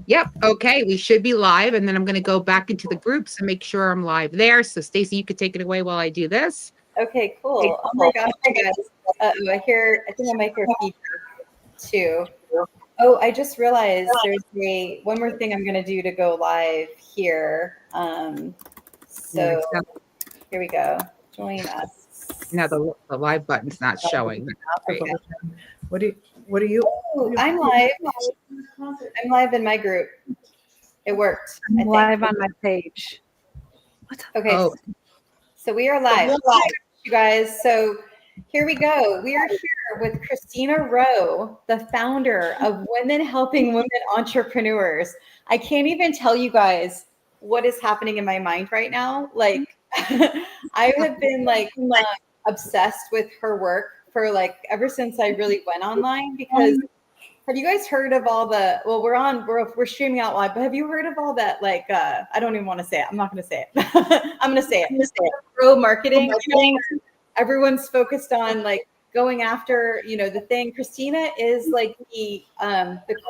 Yep. Okay. We should be live. And then I'm going to go back into the groups and make sure I'm live there. So, Stacy, you could take it away while I do this. Okay, cool. Oh my gosh, you guys. I think I might hear feedback too. Oh, I just realized there's one more thing I'm going to do to go live here. So here we go. Join us. Now the live button's not showing. What do you? Oh, I'm live. I'm live in my group. It worked. I'm live on my page. Okay. Oh. So we are live. You guys. So here we go. We are here with Christina Rowe, the founder of Women Helping Women Entrepreneurs. I can't even tell you guys what is happening in my mind right now. Like I have been like obsessed with her work for like ever since I really went online, because have you guys heard of all the, well, we're streaming out live, but have you heard of all that, like, I don't even want to say it. I'm not going to say it. I'm going to say it. Pro marketing. Everyone's focused on like going after, the thing. Christina is like the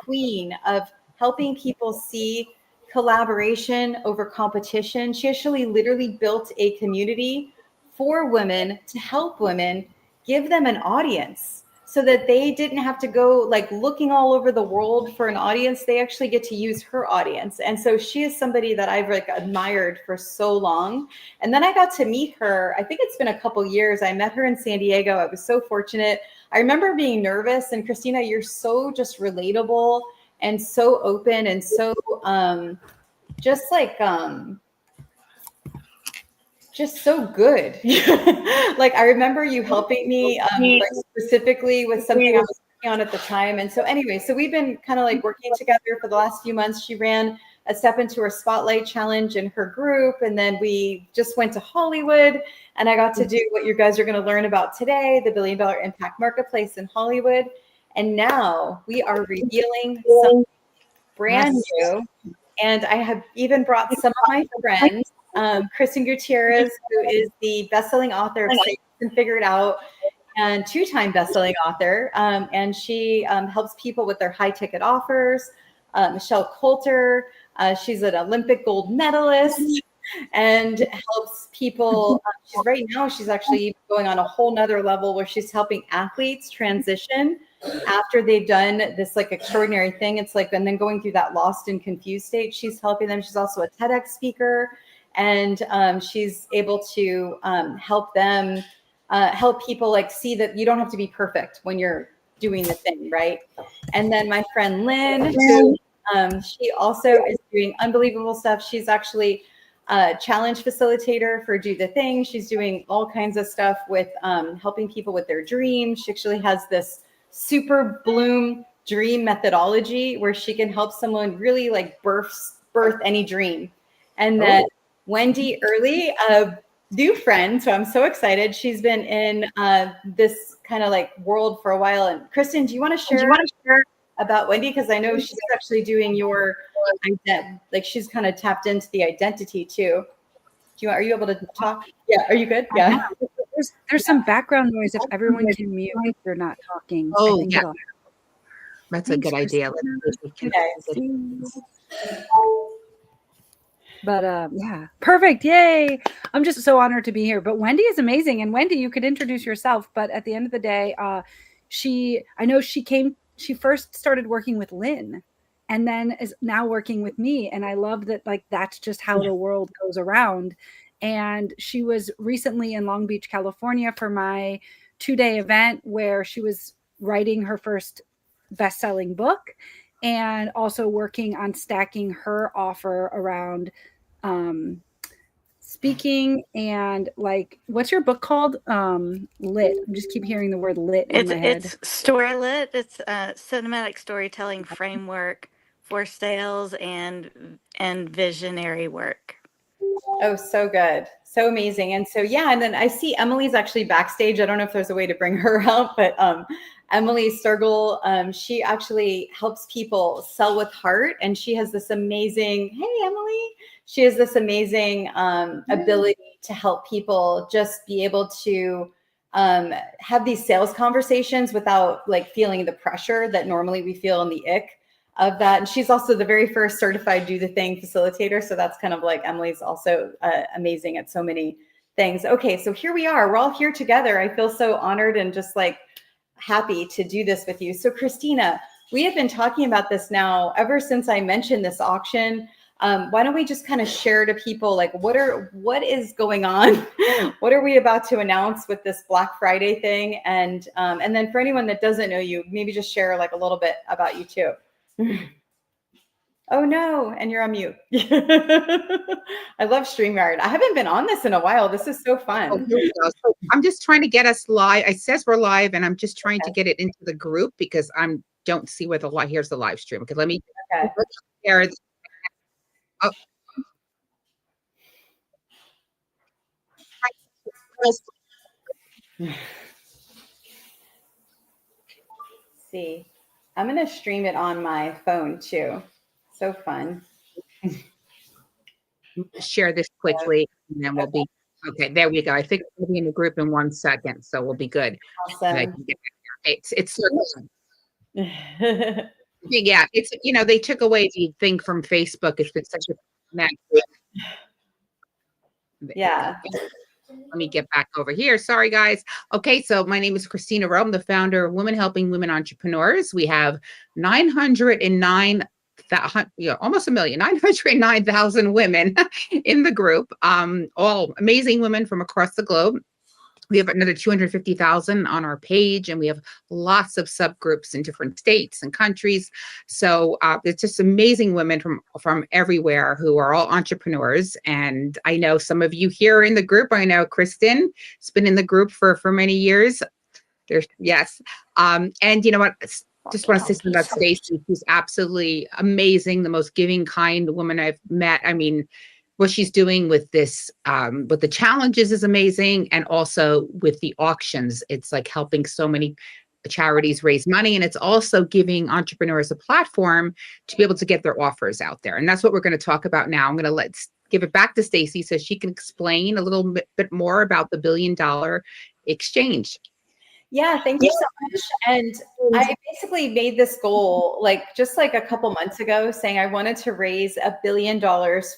queen of helping people see collaboration over competition. She actually literally built a community for women to help women, give them an audience, so that they didn't have to go like looking all over the world for an audience. They actually get to use her audience. And so she is somebody that I've like admired for so long. And then I got to meet her. I think it's been a couple years. I met her in San Diego. I was so fortunate. I remember being nervous, and Christina, you're so just relatable and so open and so just so good. Like I remember you helping me like specifically with something I was working on at the time. And so anyway, so we've been kind of like working together for the last few months. She ran a Step Into Her Spotlight challenge in her group. And then we just went to Hollywood, and I got to do what you guys are going to learn about today, the $1 Billion Impact Marketplace in Hollywood. And now we are revealing something brand new. And I have even brought some of my friends. Kristen Gutierrez, who is the best-selling author of Say and Figure It Out, and 2-time best-selling author. And she helps people with their high-ticket offers. Michelle Coulter, she's an Olympic gold medalist and helps people. She's actually going on a whole nother level where she's helping athletes transition after they've done this like extraordinary thing. It's like, and then going through that lost and confused state, she's helping them. She's also a TEDx speaker. And she's able to help people like see that you don't have to be perfect when you're doing the thing, right? And then my friend Lynn, who she also is doing unbelievable stuff. She's actually a challenge facilitator for Do the Thing. She's doing all kinds of stuff with helping people with their dreams. She actually has this Super Bloom dream methodology where she can help someone really like birth any dream. And then Wendy Early, a new friend, so I'm so excited. She's been in this kind of like world for a while. And Kristen, do you want to share about Wendy? Because I know she's actually doing your like she's kind of tapped into the identity too. Are you able to talk? Yeah, are you good? Yeah. There's some background noise. If everyone can mute if you're not talking. Oh, yeah. That's a good idea. But yeah, perfect. Yay. I'm just so honored to be here. But Wendy is amazing. And Wendy, you could introduce yourself. But at the end of the day, she first started working with Lynn and then is now working with me. And I love that, like, that's just how the world goes around. And she was recently in Long Beach, California for my 2-day event where she was writing her first best-selling book and also working on stacking her offer around speaking and like, what's your book called? Lit. I just keep hearing the word lit in my head. It's Story Lit. It's a cinematic storytelling framework for sales and visionary work. Oh, so good. So amazing. And so, yeah. And then I see Emily's actually backstage. I don't know if there's a way to bring her out, but Emily Sturgill, she actually helps people sell with heart. And she has this amazing, hey, Emily, she has this amazing ability to help people just be able to have these sales conversations without like feeling the pressure that normally we feel in the ick. of that. And she's also the very first certified Do the Thing facilitator. So that's kind of like Emily's also amazing at so many things. Okay, so here we are. We're all here together. I feel so honored and just like happy to do this with you. So Christina, we have been talking about this now ever since I mentioned this auction. Why don't we just kind of share to people like what is going on? What are we about to announce with this Black Friday thing? And then for anyone that doesn't know you, maybe just share like a little bit about you too. Oh no, and you're on mute. I love StreamYard. I haven't been on this in a while. This is so Oh, fun. here we go. So I'm just trying to get us live. It says we're live, and I'm just trying to get it into the group because I don't see where here's the live stream. Okay, let me Okay. share. Oh. See, I'm going to stream it on my phone too. So fun. Share this quickly, and then we'll be okay. There we go. I think we'll be in the group in 1 second, so we'll be good. And I Awesome. can get back there. It's yeah. It's they took away the thing from Facebook. It's been such a mess. Yeah. Let me get back over here. Sorry, guys. Okay, so my name is Christina Rome, the founder of Women Helping Women Entrepreneurs. We have 909, almost 909,000 women in the group, all amazing women from across the globe. We have another 250,000 on our page, and we have lots of subgroups in different states and countries. So it's just amazing women from everywhere who are all entrepreneurs. And I know some of you here in the group. I know Kristen has been in the group for many years. Yes. And you know what? Just want to say something about Stacy. She's absolutely amazing, the most giving, kind woman I've met. I mean, what she's doing with this, with the challenges is amazing. And also with the auctions, it's like helping so many charities raise money. And it's also giving entrepreneurs a platform to be able to get their offers out there. And that's what we're going to talk about now. I'm going to give it back to Stacy so she can explain a little bit more about the $1 billion exchange. Yeah, thank you so much. And I basically made this goal just a couple months ago, saying I wanted to raise $1 billion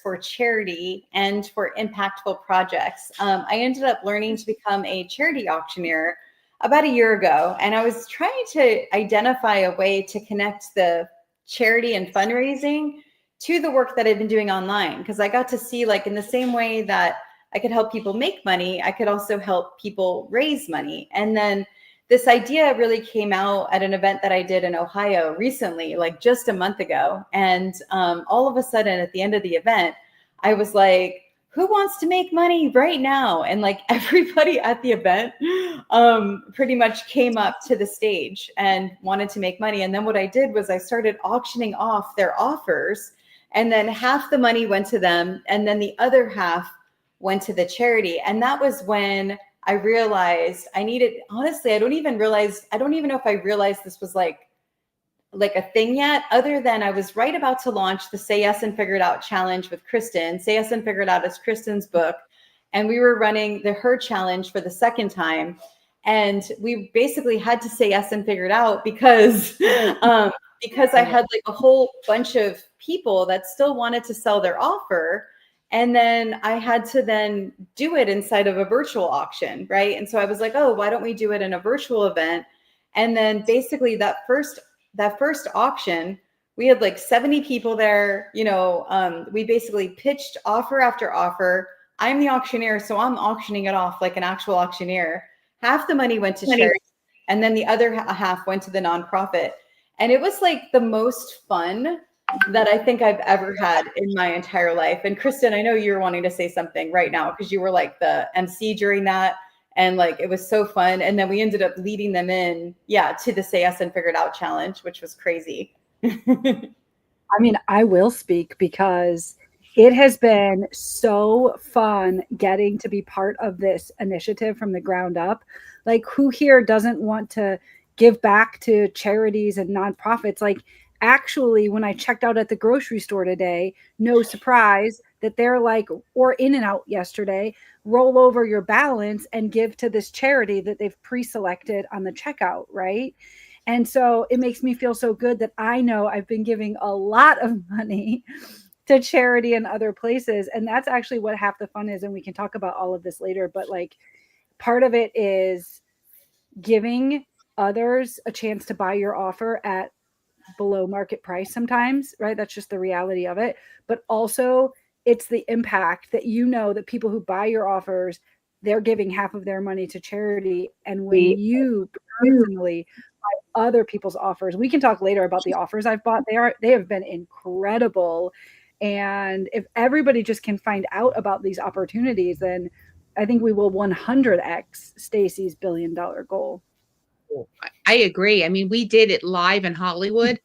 for charity and for impactful projects. I ended up learning to become a charity auctioneer about a year ago, and I was trying to identify a way to connect the charity and fundraising to the work that I've been doing online, because I got to see in the same way that I could help people make money, I could also help people raise money. And then this idea really came out at an event that I did in Ohio recently, just a month ago. And all of a sudden at the end of the event, I was like, who wants to make money right now? And everybody at the event pretty much came up to the stage and wanted to make money. And then what I did was I started auctioning off their offers, and then half the money went to them, and then the other half went to the charity. And that was when I realized I needed, honestly, I don't even know if I realized this was like a thing yet, other than I was right about to launch the Say Yes and Figure It Out challenge with Kristen. Say Yes and Figure It Out is Kristen's book. And we were running her challenge for the second time. And we basically had to say yes and figure it out because I had a whole bunch of people that still wanted to sell their offer. And then I had to then do it inside of a virtual auction, right? And so I was like, oh, why don't we do it in a virtual event? And then basically that first auction, we had 70 people there. We basically pitched offer after offer. I'm the auctioneer, so I'm auctioning it off like an actual auctioneer. Half the money went to charity, and then the other half went to the nonprofit. And it was the most fun that I think I've ever had in my entire life. And Kristen, I know you're wanting to say something right now because you were the MC during that. And it was so fun. And then we ended up leading them in, to the Say Yes and Figure It Out challenge, which was crazy. I mean, I will speak because it has been so fun getting to be part of this initiative from the ground up. Who here doesn't want to give back to charities and nonprofits? Actually, when I checked out at the grocery store today, no surprise that they're or In-N-Out yesterday, roll over your balance and give to this charity that they've pre-selected on the checkout, right? And so it makes me feel so good that I know I've been giving a lot of money to charity and other places. And that's actually what half the fun is. And we can talk about all of this later. But like part of it is giving others a chance to buy your offer at below market price sometimes, right? That's just the reality of it. But also it's the impact that you know that people who buy your offers, they're giving half of their money to charity. And when you personally buy other people's offers, we can talk later about the offers I've bought. They have been incredible. And if everybody just can find out about these opportunities, then I think we will 100x Stacey's $1 billion goal. I agree. I mean, we did it live in Hollywood.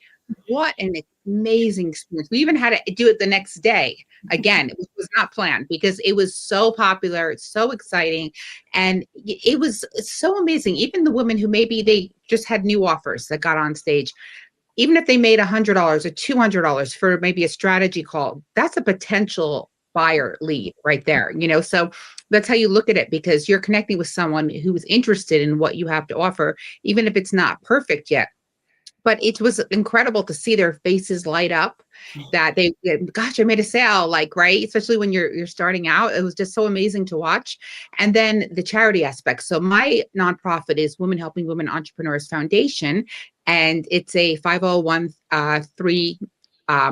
What an amazing experience. We even had to do it the next day. Again, it was not planned because it was so popular. It's so exciting. And it was so amazing. Even the women who maybe they just had new offers that got on stage, even if they made $100 or $200 for maybe a strategy call, that's a potential buyer lead right there, so that's how you look at it, because you're connecting with someone who's interested in what you have to offer, even if it's not perfect yet. But it was incredible to see their faces light up that gosh, I made a sale, like, right? Especially when you're starting out. It was just so amazing to watch. And then the charity aspect. So my nonprofit is Women Helping Women Entrepreneurs Foundation, and it's a 501(c)(3)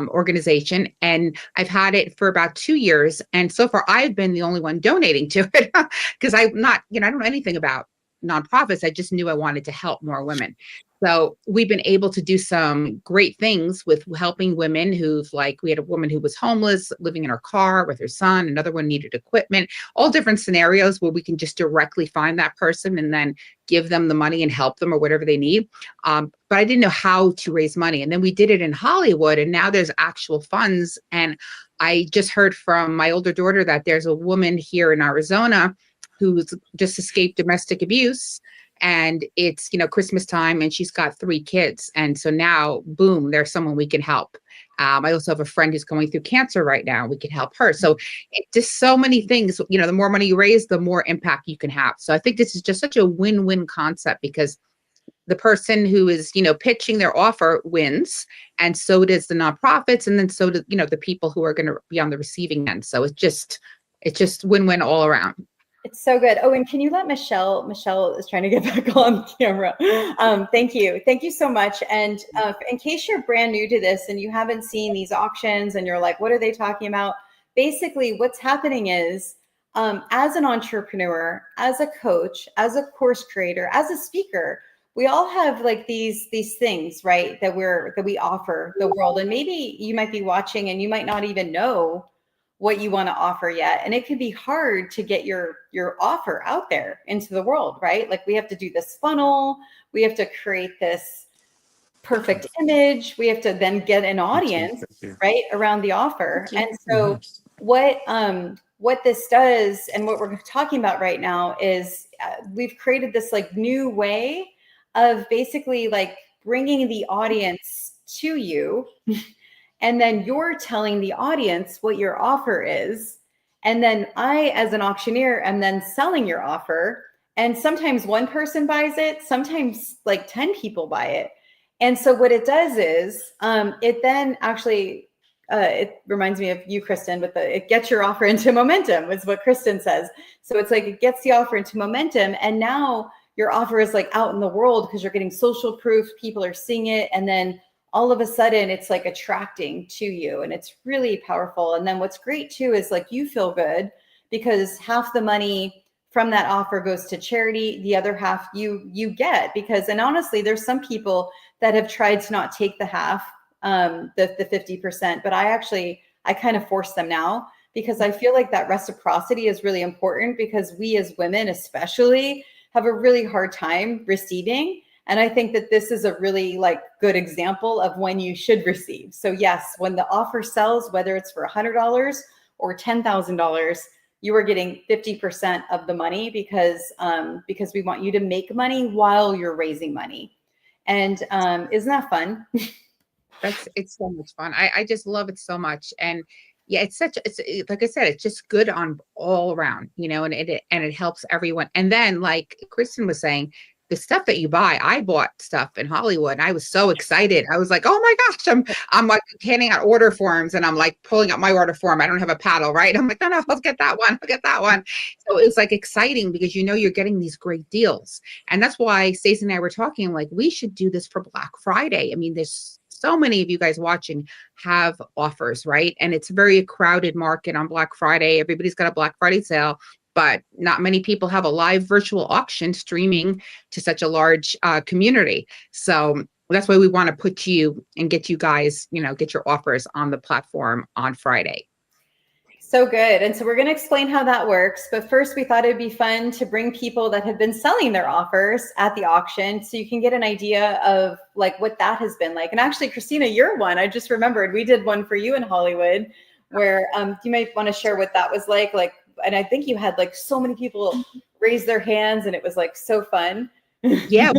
organization. And I've had it for about 2 years. And so far I've been the only one donating to it because I'm not, I don't know anything about nonprofits. I just knew I wanted to help more women. So we've been able to do some great things with helping women we had a woman who was homeless, living in her car with her son. Another one needed equipment, all different scenarios where we can just directly find that person and then give them the money and help them or whatever they need. But I didn't know how to raise money. And then we did it in Hollywood, and now there's actual funds. And I just heard from my older daughter that there's a woman here in Arizona who's just escaped domestic abuse. And it's, Christmas time, and she's got 3 kids. And so now, boom, there's someone we can help. I also have a friend who's going through cancer right now. We can help her. So it's just so many things, the more money you raise, the more impact you can have. So I think this is just such a win-win concept, because the person who is, pitching their offer wins. And so does the nonprofits. And then so do, the people who are going to be on the receiving end. So it's just win-win all around. It's so good. Oh, and can you let Michelle is trying to get back on camera. Thank you. Thank you so much. And in case you're brand new to this and you haven't seen these auctions and you're like, what are they talking about? Basically, what's happening is as an entrepreneur, as a coach, as a course creator, as a speaker, we all have like these things, right, that we offer the world. And maybe you might be watching and you might not even know what you want to offer yet. And it can be hard to get your offer out there into the world, right? Like we have to do this funnel. We have to create this perfect image. We have to then get an audience, right, around the offer. And so what this does and what we're talking about right now is we've created this like new way of basically like bringing the audience to you. And then you're telling the audience what your offer is. And then I, as an auctioneer, am then selling your offer. And sometimes one person buys it, sometimes like 10 people buy it. And so what it does is it then actually, it reminds me of you, Kristen, with it gets your offer into momentum, is what Kristen says. So it's like it gets the offer into momentum. And now your offer is like out in the world because you're getting social proof, people are seeing it. And then all of a sudden it's like attracting to you, and it's really powerful. And then what's great too is like you feel good because half the money from that offer goes to charity. The other half you get because, and honestly, there's some people that have tried to not take the half, the 50%, but I kind of force them now because I feel like that reciprocity is really important because we as women especially have a really hard time receiving. And I think that this is a really like good example of when you should receive. So yes, when the offer sells, whether it's for $100 or $10,000, you are getting 50% of the money because we want you to make money while you're raising money. And isn't that fun? It's so much fun. I just love it so much. And yeah, it's like I said, it's just good on all around, and it helps everyone. And then like Kristen was saying, the stuff that you buy, I bought stuff in Hollywood and I was so excited. I was like, oh my gosh, I'm like handing out order forms and I'm like pulling out my order form. I don't have a paddle, right? I'm like, no, let's get that one. I'll get that one. So it was like exciting because you know you're getting these great deals. And that's why Stacey and I were talking, like, we should do this for Black Friday. I mean, there's so many of you guys watching have offers, right? And it's a very crowded market on Black Friday. Everybody's got a Black Friday sale, but not many people have a live virtual auction streaming to such a large community. So that's why we want to put you and get you guys, you know, get your offers on the platform on Friday. So good. And so we're going to explain how that works. But first, we thought it'd be fun to bring people that have been selling their offers at the auction so you can get an idea of like what that has been like. And actually, Christina, you're one. I just remembered we did one for you in Hollywood where you might want to share what that was like. And I think you had like so many people raise their hands and it was like so fun. Yeah.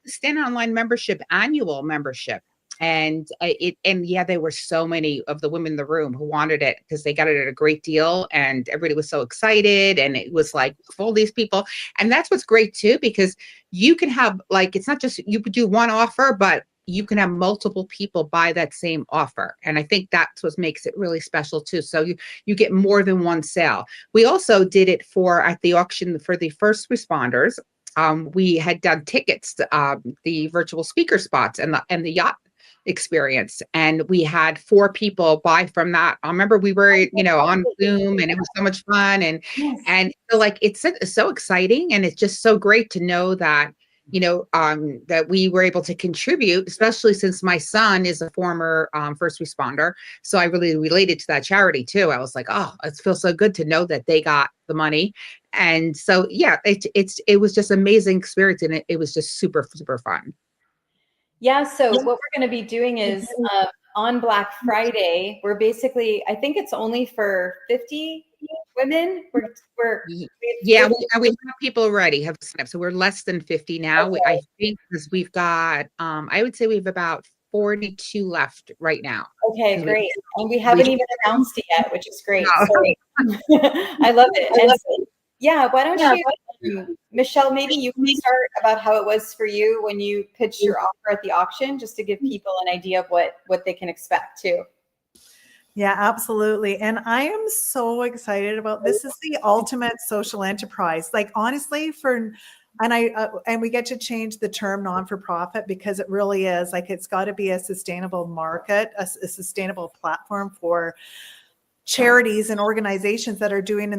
Stand Online membership, annual membership. And there were so many of the women in the room who wanted it because they got it at a great deal and everybody was so excited. And it was like full these people. And that's what's great too, because you can have like, it's not just you could do one offer, but you can have multiple people buy that same offer. And I think that's what makes it really special too. So you get more than one sale. We also did it at the auction for the first responders. We had done tickets, the virtual speaker spots and the yacht experience. And we had 4 people buy from that. I remember we were, on Zoom and it was so much fun. And so like, it's so exciting. And it's just so great to know that, that we were able to contribute, especially since my son is a former first responder. So I really related to that charity too. I was like, oh, it feels so good to know that they got the money. And so, yeah, it was just amazing experience. And it was just super, super fun. Yeah. So what we're going to be doing is on Black Friday, we're basically, I think it's only for 50 women. We have people already have signed up. So we're less than 50 now. Okay. I think because we've got, I would say we have about 42 left right now. Okay, great. And we haven't even announced it yet, which is great. No. So, I love it. Yeah, why don't you, Michelle, maybe you can start about how it was for you when you pitched your offer at the auction, just to give people an idea of what they can expect too. Yeah, absolutely. And I am so excited about this. Is the ultimate social enterprise. Like honestly, and we get to change the term non-for-profit because it really is like, it's got to be a sustainable market, a sustainable platform for charities and organizations that are doing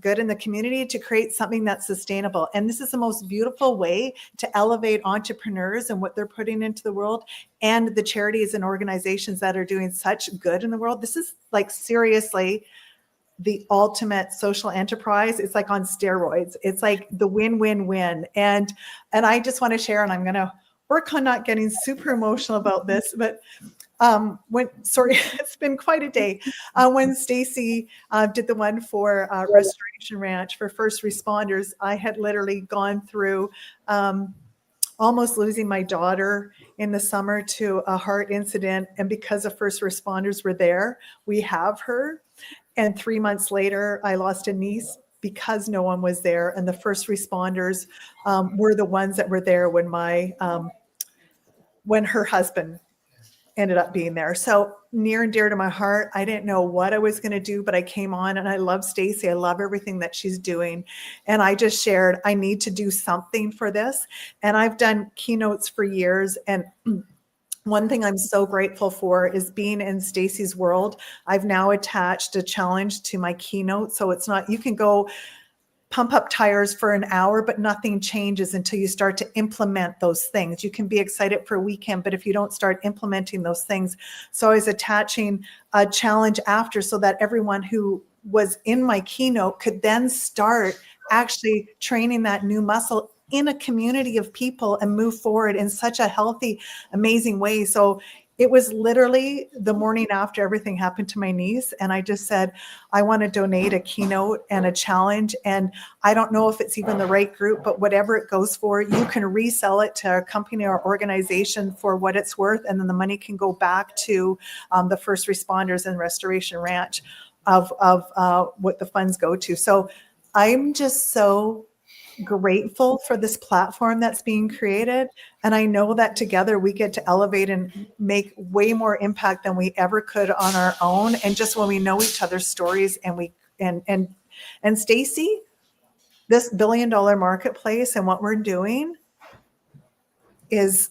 good in the community to create something that's sustainable. And this is the most beautiful way to elevate entrepreneurs and what they're putting into the world, and the charities and organizations that are doing such good in the world. This is like seriously the ultimate social enterprise. It's like on steroids. It's like the win-win-win. And I just want to share, and I'm going to work on not getting super emotional about this, but it's been quite a day. When Stacey did the one for Restoration Ranch for first responders, I had literally gone through almost losing my daughter in the summer to a heart incident. And because the first responders were there, we have her. And 3 months later, I lost a niece because no one was there. And the first responders were the ones that were there when her husband ended up being there. So near and dear to my heart. I didn't know what I was going to do, but I came on and I love Stacey. I love everything that she's doing. And I just shared, I need to do something for this. And I've done keynotes for years. And one thing I'm so grateful for is being in Stacey's world. I've now attached a challenge to my keynote. So it's not, you can go pump up tires for an hour, but nothing changes until you start to implement those things. You can be excited for a weekend, but if you don't start implementing those things. So I was attaching a challenge after so that everyone who was in my keynote could then start actually training that new muscle in a community of people and move forward in such a healthy, amazing way. So it was literally the morning after everything happened to my niece. And I just said, I want to donate a keynote and a challenge. And I don't know if it's even the right group, but whatever it goes for, you can resell it to a company or organization for what it's worth. And then the money can go back to the first responders and Restoration Ranch of what the funds go to. So I'm just so grateful for this platform that's being created. And I know that together we get to elevate and make way more impact than we ever could on our own. And just when we know each other's stories and Stacy, this $1 billion marketplace and what we're doing is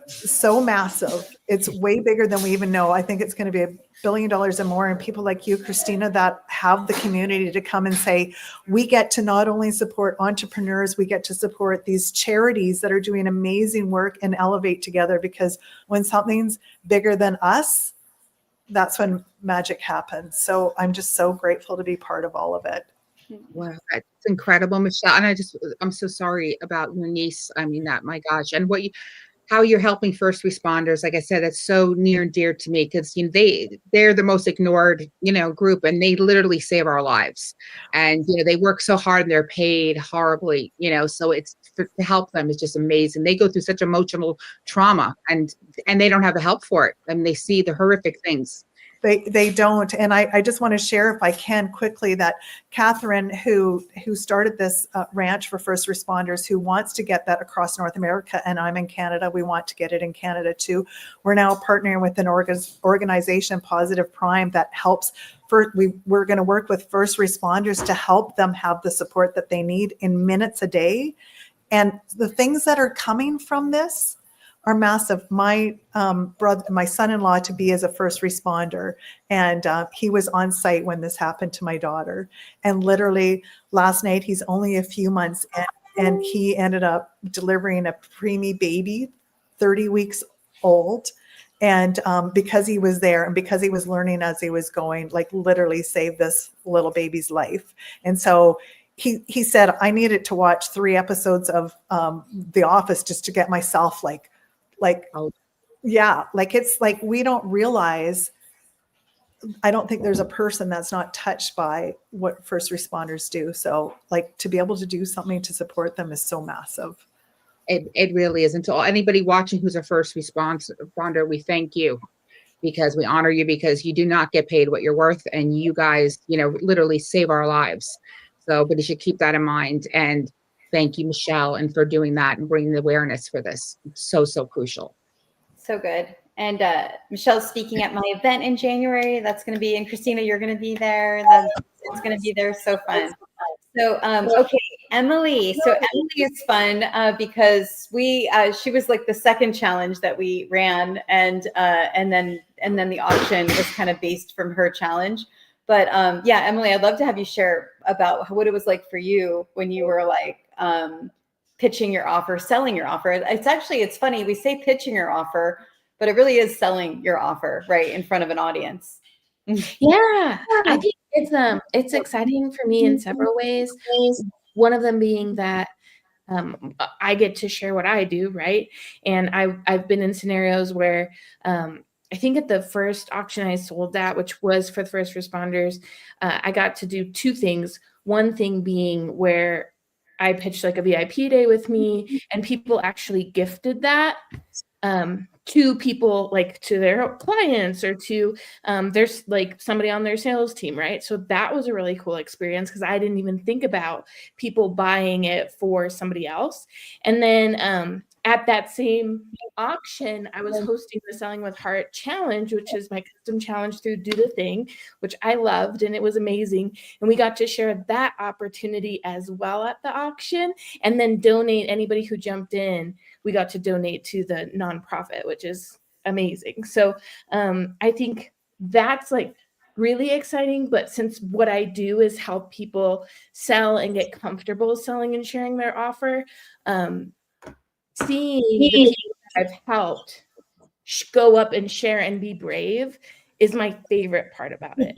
so massive. It's way bigger than we even know. I think it's going to be $1 billion and more. And people like you, Christina, that have the community to come and say, we get to not only support entrepreneurs, we get to support these charities that are doing amazing work and elevate together, because when something's bigger than us, that's when magic happens. So I'm just so grateful to be part of all of it. Wow, that's incredible, Michelle. And I'm so sorry about your niece. I mean, my gosh. And how you're helping first responders. Like I said, it's so near and dear to me, because they're the most ignored, group, and they literally save our lives. And they work so hard and they're paid horribly, so it's to help them is just amazing. They go through such emotional trauma, and they don't have the help for it. I mean, they see the horrific things. They don't. And I just want to share, if I can quickly, that Catherine, who started this ranch for first responders, who wants to get that across North America, and I'm in Canada, we want to get it in Canada too. We're now partnering with an organization, Positive Prime, that helps. We're going to work with first responders to help them have the support that they need in minutes a day. And the things that are coming from this are massive. My my son-in-law to be is a first responder, and he was on site when this happened to my daughter. And literally last night, he's only a few months in, and he ended up delivering a preemie baby, 30 weeks old. And because he was there and because he was learning as he was going, like literally saved this little baby's life. And so he said, I needed to watch 3 episodes of The Office just to get myself it's like we don't realize. I don't think there's a person that's not touched by what first responders do. So to be able to do something to support them is so massive. It really is. And to anybody watching who's a first responder, we thank you, because we honor you, because you do not get paid what you're worth, and you guys, literally save our lives. So, but you should keep that in mind. And thank you, Michelle, and for doing that and bringing the awareness for this. It's so, so crucial. So good. And Michelle's speaking at my event in January. That's going to be, and Christina, you're going to be there. It's going to be there. So fun. So, okay, Emily. So Emily is fun because she was like the second challenge that we ran, and then the auction was kind of based from her challenge. But yeah, Emily, I'd love to have you share about what it was like for you when you were pitching your offer, selling your offer. It's funny, we say pitching your offer, but it really is selling your offer right in front of an audience. Yeah, I think it's exciting for me in several ways. One of them being that I get to share what I do, right? And I've been in scenarios where I think at the first auction I sold at, which was for the first responders, I got to do 2 things. One thing being where I pitched a VIP day with me, and people actually gifted that to people, to their clients or to there's somebody on their sales team, right? So that was a really cool experience, because I didn't even think about people buying it for somebody else. And then at that same auction, I was hosting the Selling with Heart Challenge, which is my custom challenge through Do the Thing, which I loved, and it was amazing. And we got to share that opportunity as well at the auction, and then donate. Anybody who jumped in, we got to donate to the nonprofit, which is amazing. So I think that's really exciting. But since what I do is help people sell and get comfortable selling and sharing their offer, seeing the people that I've helped go up and share and be brave is my favorite part about it.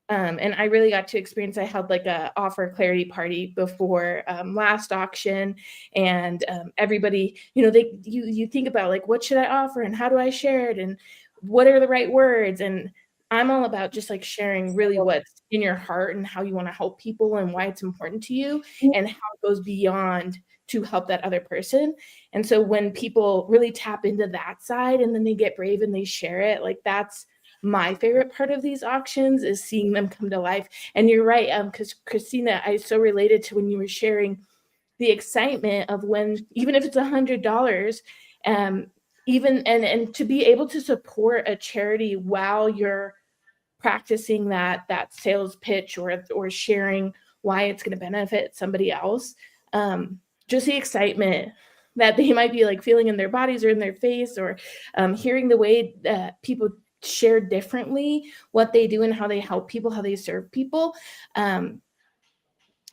And I really got to experience, I held a offer clarity party before last auction, and everybody, you think about what should I offer and how do I share it and what are the right words? And I'm all about just sharing really what's in your heart and how you want to help people and why it's important to you and how it goes beyond to help that other person. And so when people really tap into that side and then they get brave and they share it, that's my favorite part of these auctions, is seeing them come to life. And you're right, because Christina, I so related to when you were sharing the excitement of when, even if it's $100, even and to be able to support a charity while you're practicing that sales pitch or sharing why it's going to benefit somebody else. Just the excitement that they might be like feeling in their bodies or in their face, or hearing the way that people share differently what they do and how they help people, how they serve people.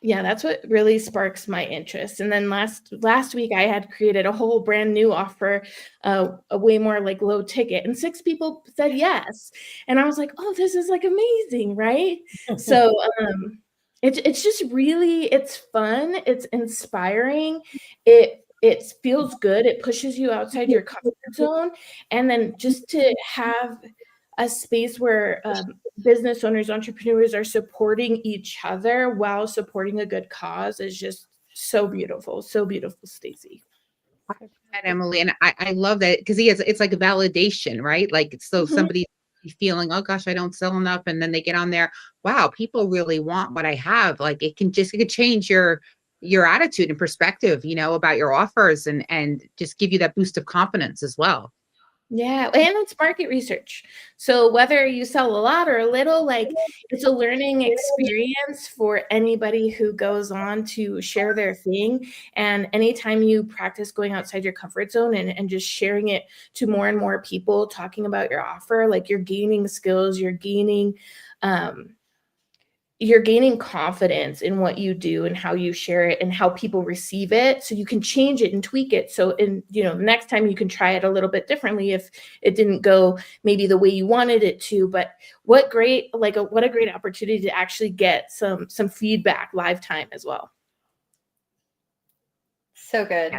Yeah, that's what really sparks my interest. And then last week I had created a whole brand new offer, a way more like low ticket, and 6 people said yes. And I was like, oh, this is like amazing, right? So it's just really, it's fun, it's inspiring, it feels good, it pushes you outside your comfort zone. And then just to have a space where business owners, entrepreneurs are supporting each other while supporting a good cause is just so beautiful, Stacy. And Emily, and I love that, because it's like a validation, right? Like, so somebody feeling, oh gosh, I don't sell enough, and then they get on there, wow, people really want what I have. Like, it could change your attitude and perspective, about your offers, and just give you that boost of confidence as well. Yeah, and it's market research. So whether you sell a lot or a little, like, it's a learning experience for anybody who goes on to share their thing. And anytime you practice going outside your comfort zone and just sharing it to more and more people, talking about your offer, like, you're gaining skills, you're gaining confidence in what you do and how you share it and how people receive it, so you can change it and tweak it. So next time you can try it a little bit differently if it didn't go maybe the way you wanted it to. But what a great opportunity to actually get some feedback live time as well. So good.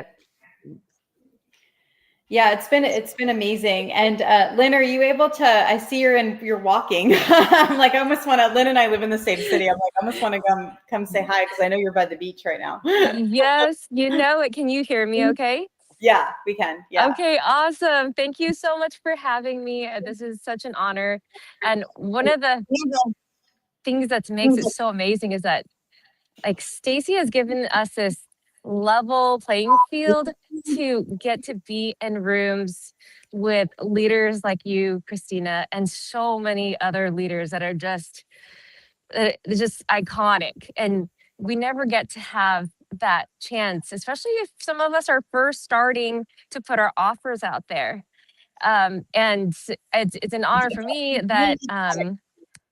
Yeah, it's been amazing. And Lynn, are you able to? I see you're walking. I'm like, I almost want to. Lynn and I live in the same city. I'm like, I almost want to come say hi, because I know you're by the beach right now. Yes, you know it. Can you hear me? Okay. Yeah, we can. Yeah. Okay, awesome. Thank you so much for having me. This is such an honor. And one of the things that makes it so amazing is that, like, Stacy has given us this level playing field to get to be in rooms with leaders like you, Christina, and so many other leaders that are just iconic. And we never get to have that chance, especially if some of us are first starting to put our offers out there. And it's an honor for me that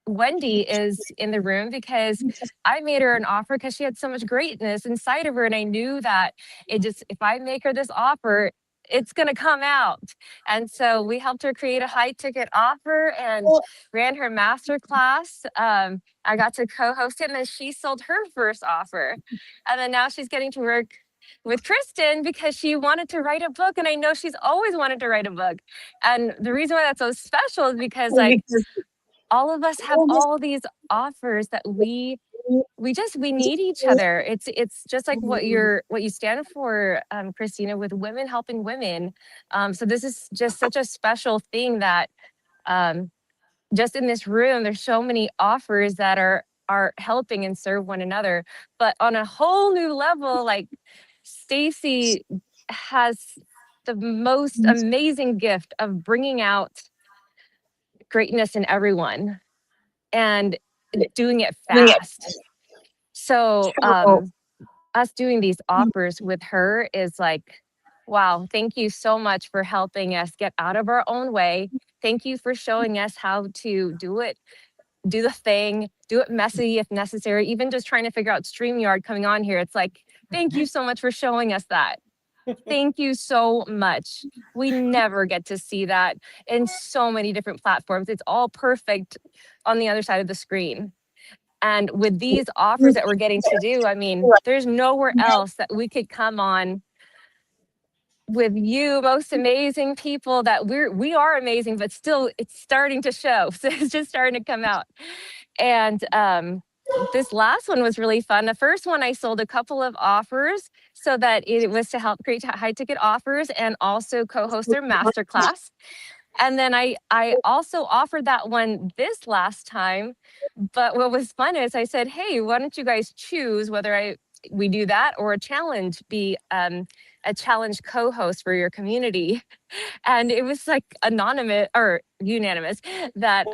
Wendy is in the room, because I made her an offer because she had so much greatness inside of her. And I knew that if I make her this offer, it's going to come out. And so we helped her create a high ticket offer and ran her master class. I got to co-host it, and then she sold her first offer. And then now she's getting to work with Kristen because she wanted to write a book. And I know she's always wanted to write a book. And the reason why that's so special is because, like, all of us have all these offers that we need each other. It's just like what you stand for, Christina, with women helping women. So this is just such a special thing that just in this room, there's so many offers that are helping and serve one another. But on a whole new level, like, Stacy has the most amazing gift of bringing out greatness in everyone and doing it fast. So us doing these offers with her is like, wow, thank you so much for helping us get out of our own way. Thank you for showing us how to do it, do the thing, do it messy if necessary. Even just trying to figure out StreamYard coming on here. It's like, thank you so much for showing us that. Thank you so much. We never get to see that in so many different platforms. It's all perfect on the other side of the screen. And with these offers that we're getting to do, I mean, there's nowhere else that we could come on with you, most amazing people that we are amazing, but still it's starting to show. So it's just starting to come out. And this last one was really fun. The first one, I sold a couple of offers so that it was to help create high ticket offers and also co-host their masterclass. And then I also offered that one this last time. But what was fun is I said, hey, why don't you guys choose whether I we do that, or a challenge, be a challenge co-host for your community. And it was like anonymous or unanimous that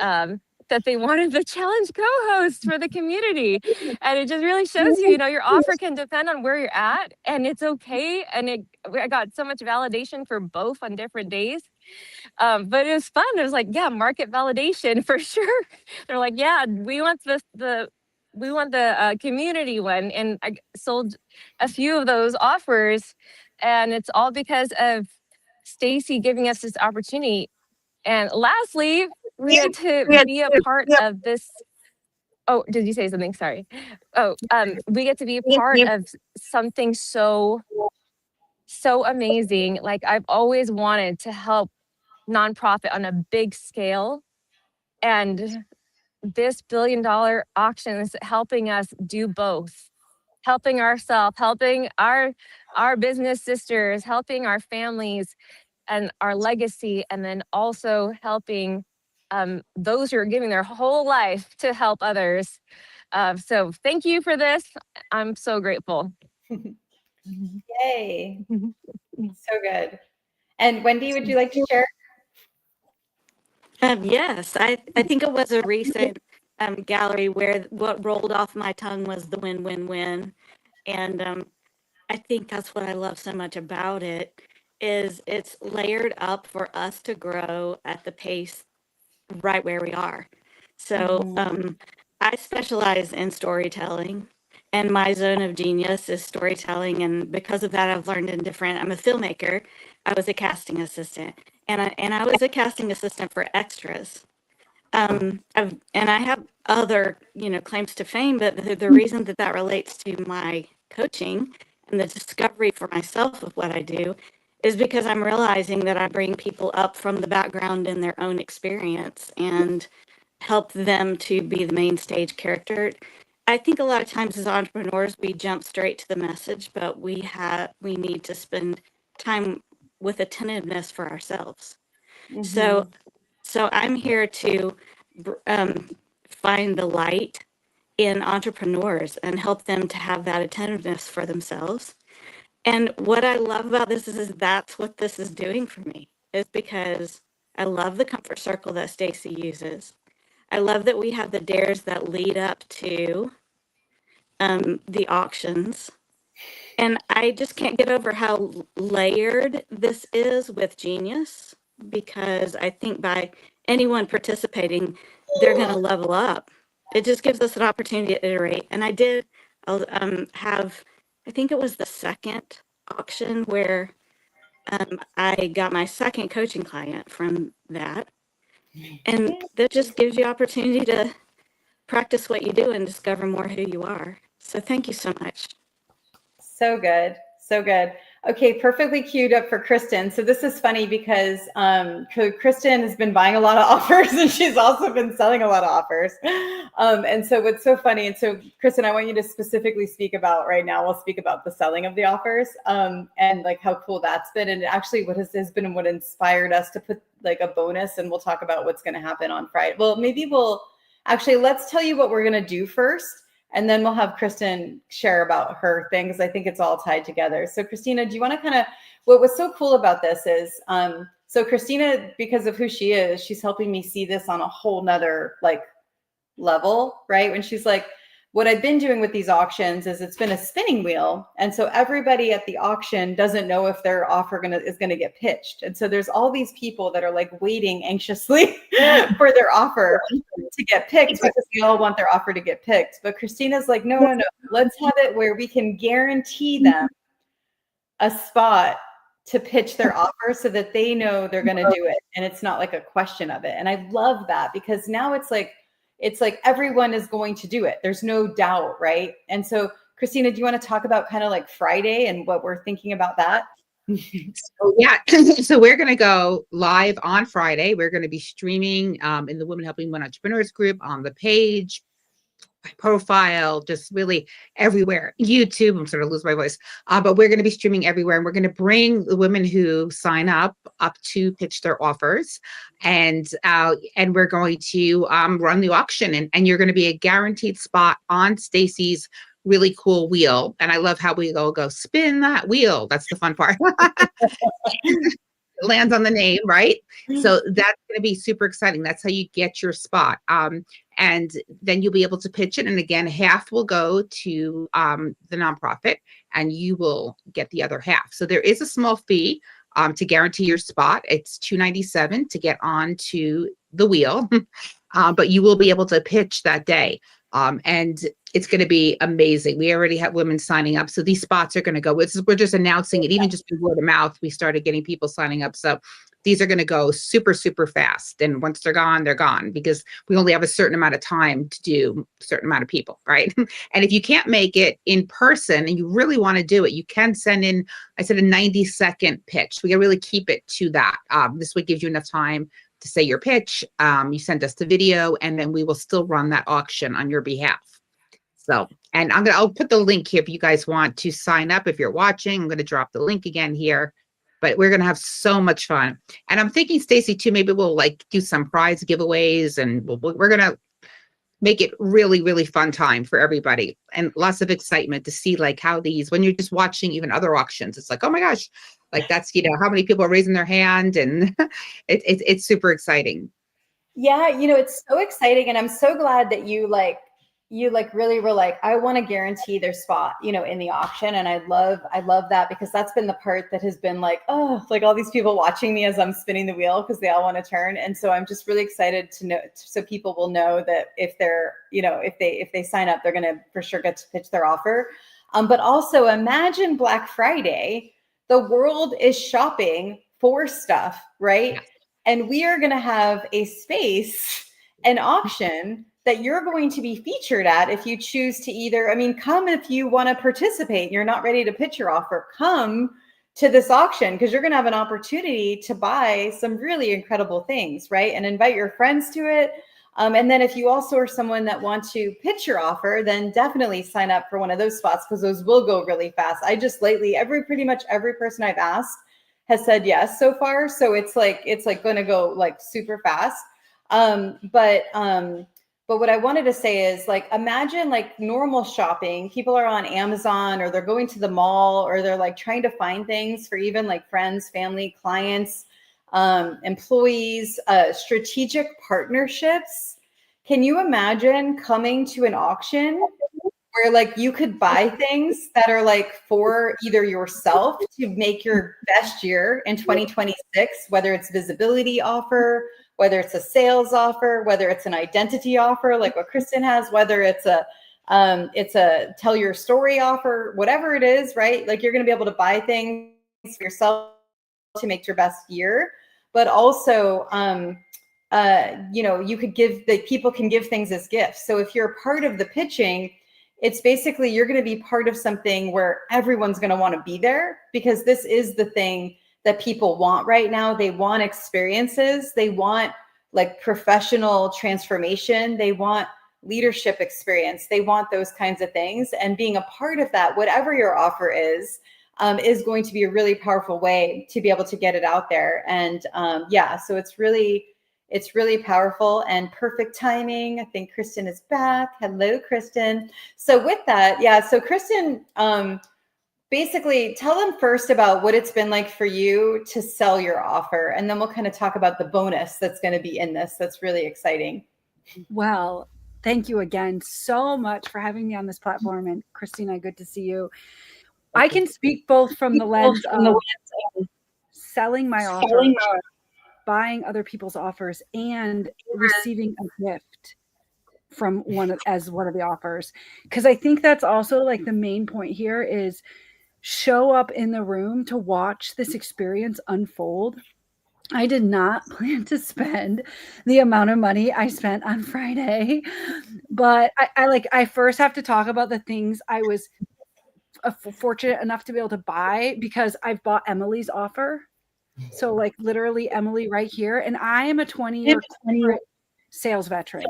that they wanted the challenge co-host for the community. And it just really shows you, your offer can depend on where you're at, and it's okay. And I got so much validation for both on different days. But it was fun. It was like, yeah, market validation for sure. They're like, yeah, we want the community one. And I sold a few of those offers, and it's all because of Stacy giving us this opportunity. And lastly, we had to be a part of this. Oh, did you say something? Sorry. Oh, we get to be a part of something so amazing. Like, I've always wanted to help nonprofit on a big scale, and this $1 billion auction is helping us do both, helping ourselves, helping our business sisters, helping our families and our legacy, and then also helping those who are giving their whole life to help others. So thank you for this. I'm so grateful. Yay. So good. And Wendy, would you like to share? Yes, I think it was a recent gallery where what rolled off my tongue was the win, win, win. And I think that's what I love so much about it, is it's layered up for us to grow at the pace right where we are. So I specialize in storytelling, and my zone of genius is storytelling. And because of that, I've learned I'm a filmmaker. I was a casting assistant, and I was a casting assistant for extras. And I have other, claims to fame, but the reason that relates to my coaching and the discovery for myself of what I do is because I'm realizing that I bring people up from the background in their own experience and help them to be the main stage character. I think a lot of times as entrepreneurs, we jump straight to the message, but we need to spend time with attentiveness for ourselves. So I'm here to find the light in entrepreneurs and help them to have that attentiveness for themselves. And what I love about this is that's what this is doing for me, is because I love the comfort circle that Stacy uses. I love that we have the dares that lead up to the auctions. And I just can't get over how layered this is with genius, because I think by anyone participating, they're going to level up. It just gives us an opportunity to iterate. And I'll have, I think it was the second auction where I got my second coaching client from that. And that just gives you opportunity to practice what you do and discover more who you are. So thank you so much. So good. So good. Okay, perfectly queued up for Kristen. So this is funny because Kristen has been buying a lot of offers, and she's also been selling a lot of offers. And so what's so funny, and so Kristen, I want you to specifically speak about right now, we'll speak about the selling of the offers and like how cool that's been. And actually what has been what inspired us to put like a bonus, and we'll talk about what's going to happen on Friday. Well, let's tell you what we're going to do first. And then we'll have Kristen share about her things. I think it's all tied together. So Christina, do you want to what was so cool about this is, so Christina, because of who she is, she's helping me see this on a whole nother level, right? When she's like, what I've been doing with these auctions is it's been a spinning wheel. And so everybody at the auction doesn't know if their offer is going to get pitched. And so there's all these people that are waiting anxiously for their offer to get picked, because they all want their offer to get picked. But Christina's like, no, let's have it where we can guarantee them a spot to pitch their offer so that they know they're going to do it. And it's not a question of it. And I love that, because now it's like everyone is going to do it. There's no doubt, right? And so, Christina, do you want to talk about kind of Friday and what we're thinking about that? So we're going to go live on Friday. We're going to be streaming in the Women Helping Women Entrepreneurs group, on the page, my profile, just really everywhere. YouTube, I'm sort of losing my voice, but we're going to be streaming everywhere, and we're going to bring the women who sign up to pitch their offers, and we're going to run the auction, and you're going to be a guaranteed spot on Stacy's really cool wheel. And I love how we go spin that wheel. That's the fun part. Lands on the name, right? So that's going to be super exciting. That's how you get your spot. And then you'll be able to pitch it. And again, half will go to the nonprofit and you will get the other half. So there is a small fee to guarantee your spot. It's $297 to get onto the wheel, but you will be able to pitch that day. And it's going to be amazing. We already have women signing up. So these spots are going to go. We're just announcing it, even just through word of mouth. We started getting people signing up. So these are going to go super, super fast. And once they're gone because we only have a certain amount of time to do a certain amount of people, right? And if you can't make it in person and you really want to do it, you can send in, I said, a 90-second pitch. We can really keep it to that. This would give you enough time to say your pitch. You send us the video, and then we will still run that auction on your behalf. So, and I'll put the link here if you guys want to sign up. If you're watching, I'm going to drop the link again here, but we're going to have so much fun. And I'm thinking, Stacy, too, maybe we'll like do some prize giveaways, and we're going to make it really, really fun time for everybody, and lots of excitement to see like how these, when you're just watching even other auctions, it's like, oh my gosh, like that's, how many people are raising their hand, and it's super exciting. Yeah, it's so exciting, and I'm so glad that you really were like, I want to guarantee their spot, in the auction. And I love that, because that's been the part that has been like, oh, like all these people watching me as I'm spinning the wheel because they all want to turn. And so I'm just really excited to know, so people will know that if they're, if they sign up, they're going to for sure get to pitch their offer. But also imagine Black Friday, the world is shopping for stuff, right? Yes. And we are going to have a space, an auction that you're going to be featured at if you choose to either, come if you want to participate and you're not ready to pitch your offer, come to this auction, because you're going to have an opportunity to buy some really incredible things, right? And invite your friends to it. And then if you also are someone that wants to pitch your offer, then definitely sign up for one of those spots, because those will go really fast. I just lately, pretty much every person I've asked has said yes so far. So it's like going to go like super fast. But what I wanted to say is, like, imagine like normal shopping. People are on Amazon, or they're going to the mall, or they're like trying to find things for even like friends, family, clients, employees, strategic partnerships. Can you imagine coming to an auction where like you could buy things that are like for either yourself to make your best year in 2026, whether it's visibility offer, whether it's a sales offer, whether it's an identity offer, like what Kristen has, whether it's a tell your story offer, whatever it is, right? Like you're going to be able to buy things for yourself to make your best year, but also, you could people can give things as gifts. So if you're a part of the pitching, it's basically, you're going to be part of something where everyone's going to want to be there, because this is the thing that people want right now. They want experiences. They want like professional transformation. They want leadership experience. They want those kinds of things. And being a part of that, whatever your offer is going to be a really powerful way to be able to get it out there. And so it's really powerful and perfect timing. I think Kristen is back. Hello, Kristen. So with that, so Kristen, basically tell them first about what it's been like for you to sell your offer, and then we'll kind of talk about the bonus that's going to be in this. That's really exciting. Well, thank you again so much for having me on this platform. And Christina, good to see you. I can speak both from the lens of selling my offer, buying other people's offers, and receiving a gift from one of the offers. Because I think that's also like the main point here is show up in the room to watch this experience unfold. I did not plan to spend the amount of money I spent on Friday, but I first have to talk about the things I was fortunate enough to be able to buy, because I've bought Emily's offer. So like literally Emily right here. And I am a 20-year sales veteran,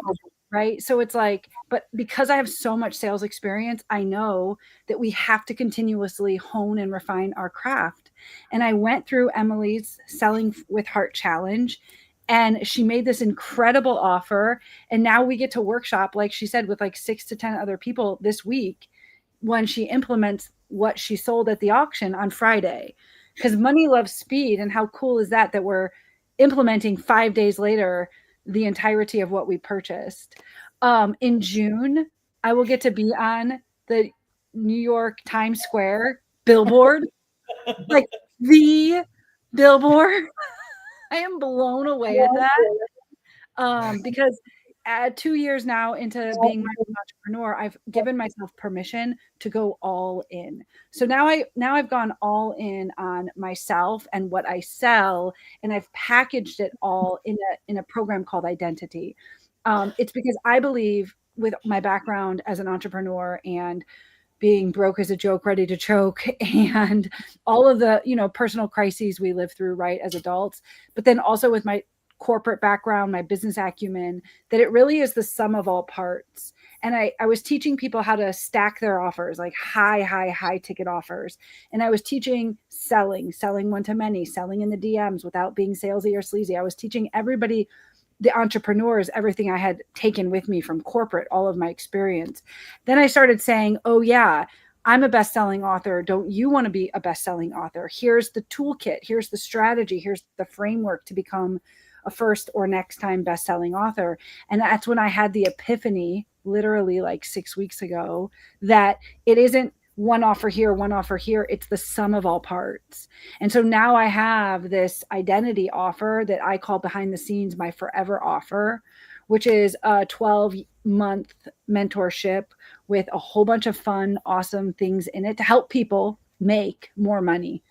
right? So it's like, but because I have so much sales experience, I know that we have to continuously hone and refine our craft. And I went through Emily's Selling with Heart Challenge, and she made this incredible offer. And now we get to workshop, like she said, with like 6 to 10 other people this week. when she implements what she sold at the auction on Friday. Because money loves speed. And how cool is that we're implementing 5 days later the entirety of what we purchased. In June, I will get to be on the New York Times Square billboard, like the billboard. I am blown away at that, because 2 years now into being my own entrepreneur, I've given myself permission to go all in. So now I've gone all in on myself and what I sell, and I've packaged it all in a program called Identity. It's because I believe, with my background as an entrepreneur and being broke as a joke, ready to choke, and all of the, personal crises we live through, right, as adults, but then also with my corporate background, my business acumen, that it really is the sum of all parts. And I was teaching people how to stack their offers, like high ticket offers. And I was teaching selling one-to-many, selling in the DMs without being salesy or sleazy. I was teaching everybody, the entrepreneurs, everything I had taken with me from corporate, all of my experience. Then I started saying, oh yeah, I'm a best-selling author. Don't you want to be a best-selling author? Here's the toolkit. Here's the strategy. Here's the framework to become a first or next time best-selling author. And that's when I had the epiphany, literally like 6 weeks ago, that it isn't one offer here, one offer here. It's the sum of all parts. And so now I have this identity offer that I call behind the scenes my forever offer, which is a 12-month mentorship with a whole bunch of fun, awesome things in it to help people make more money.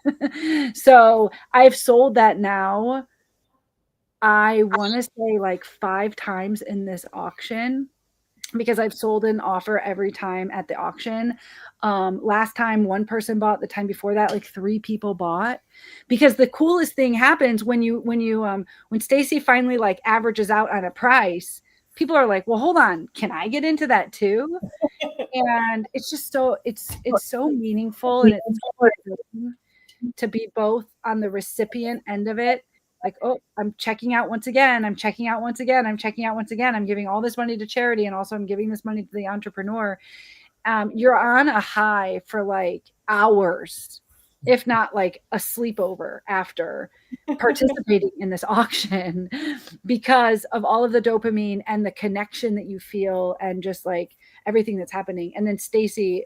So I've sold that now, I want to say like 5 times in this auction, because I've sold an offer every time at the auction. Last time 1 person bought, the time before that, like 3 people bought, because the coolest thing happens when Stacy finally like averages out on a price, people are like, well, hold on, can I get into that too? And it's just it's so meaningful, and it's so important to be both on the recipient end of it. Like, oh, I'm checking out once again. I'm checking out once again. I'm checking out once again. I'm giving all this money to charity, and also I'm giving this money to the entrepreneur. You're on a high for like hours, if not like a sleepover after participating in this auction, because of all of the dopamine and the connection that you feel, and just like everything that's happening. And then Stacy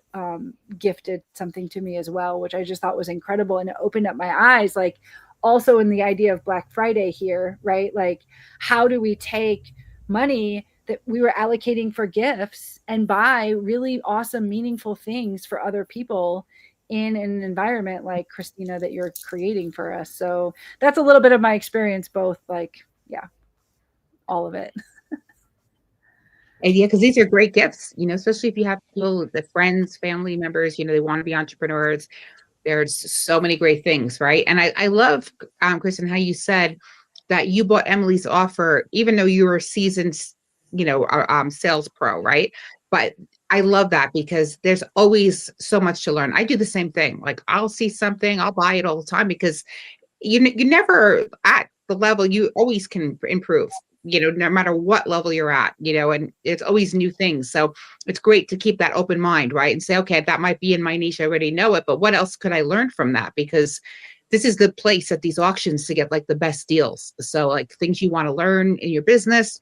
gifted something to me as well, which I just thought was incredible, and it opened up my eyes, like, also in the idea of Black Friday here, right? Like, how do we take money that we were allocating for gifts and buy really awesome, meaningful things for other people in an environment like, Christina, that you're creating for us? So that's a little bit of my experience, both like, yeah, all of it. And yeah, because these are great gifts, especially if you have people, the friends, family members, they want to be entrepreneurs. There's so many great things, right? And I love, Kristen, how you said that you bought Emily's offer, even though you were a seasoned, sales pro, right? But I love that, because there's always so much to learn. I do the same thing. Like, I'll see something, I'll buy it all the time, because you never at the level, you always can improve. No matter what level you're at, and it's always new things. So it's great to keep that open mind, right? And say, okay, that might be in my niche, I already know it, but what else could I learn from that? Because this is the place at these auctions to get like the best deals. So like things you want to learn in your business,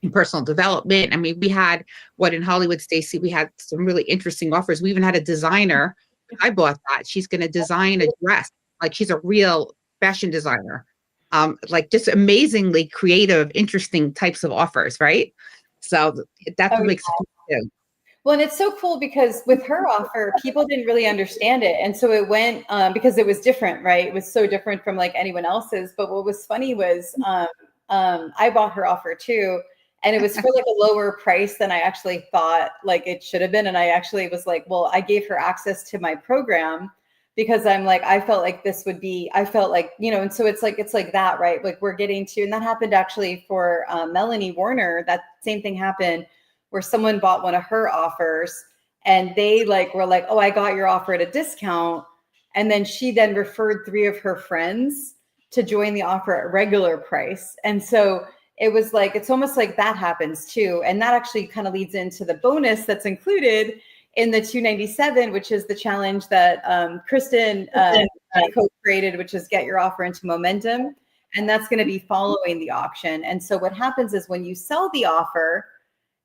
in personal development. I mean, we had in Hollywood, Stacy, we had some really interesting offers. We even had a designer. I bought that. She's going to design a dress. Like, she's a real fashion designer. Like, just amazingly creative, interesting types of offers, right? So that's what makes it cool too. Well, and it's so cool because with her offer, people didn't really understand it. And so it went, because it was different, right? It was so different from like anyone else's. But what was funny was I bought her offer too. And it was for like a lower price than I actually thought like it should have been. And I actually was like, well, I gave her access to my program, because I'm like, I felt like this would be, I felt like, and so it's like that, right? Like, we're getting to, and that happened actually for Melanie Warner. That same thing happened where someone bought one of her offers, and they like were like, oh, I got your offer at a discount. And then she then referred 3 of her friends to join the offer at regular price. And so it was like, it's almost like that happens too. And that actually kind of leads into the bonus that's included, in the 297, which is the challenge that Kristen co-created, which is get your offer into momentum. And that's going to be following the auction. And so what happens is when you sell the offer,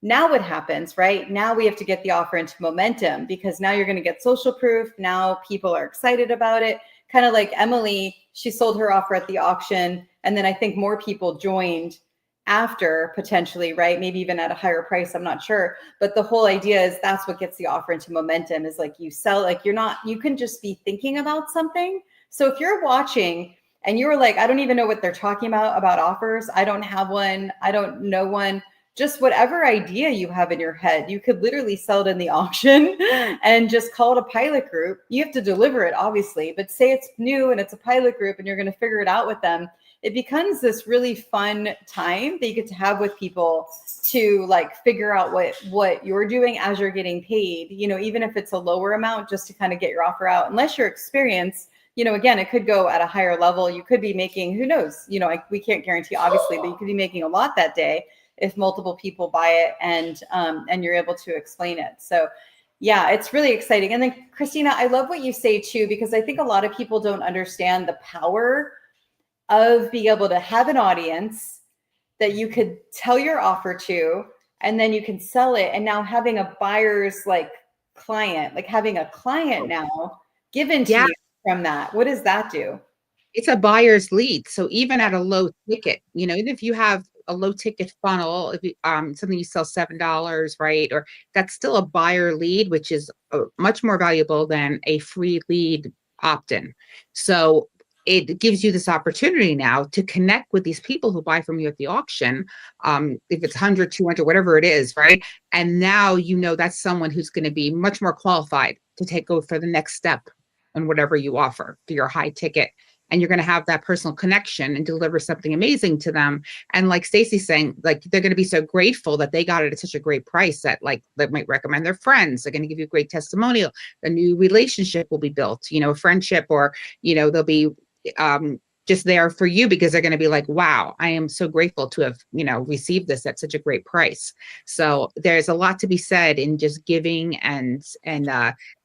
now what happens, right? Now we have to get the offer into momentum, because now you're going to get social proof. Now people are excited about it. Kind of like Emily, she sold her offer at the auction. And then I think more people joined after, potentially, right? Maybe even at a higher price, I'm not sure. But the whole idea is that's what gets the offer into momentum, is like you sell, like you can just be thinking about something. So if you're watching and you were like, I don't even know what they're talking about offers. I don't have one. I don't know one. Just whatever idea you have in your head, you could literally sell it in the auction and just call it a pilot group. You have to deliver it, obviously, but say it's new and it's a pilot group and you're going to figure it out with them. It becomes this really fun time that you get to have with people to like figure out what you're doing as you're getting paid, you know, even if it's a lower amount, just to kind of get your offer out. Unless you're experienced, you know, again, it could go at a higher level. You could be making, who knows, you know, we can't guarantee, obviously, but you could be making a lot that day if multiple people buy it and you're able to explain it. So yeah, it's really exciting. And then Christina, I love what you say too, because I think a lot of people don't understand the power of being able to have an audience that you could tell your offer to, and then you can sell it. And now having a buyer's like client, like having a client now given to you from that, what does that do? It's a buyer's lead. So even at a low ticket, you know, even if you have a low ticket funnel, if you, something you sell $7, right? Or that's still a buyer lead, which is much more valuable than a free lead opt-in. So it gives you this opportunity now to connect with these people who buy from you at the auction. If it's 100, 200, whatever it is, right? And now, you know, that's someone who's going to be much more qualified to take over for the next step on whatever you offer for your high ticket. And you're going to have that personal connection and deliver something amazing to them. And like Stacey's saying, like they're going to be so grateful that they got it at such a great price that like they might recommend their friends. They're going to give you a great testimonial. A new relationship will be built, you know, a friendship, or, you know, they'll be just there for you because they're going to be like, wow, I am so grateful to have, you know, received this at such a great price. So there's a lot to be said in just giving and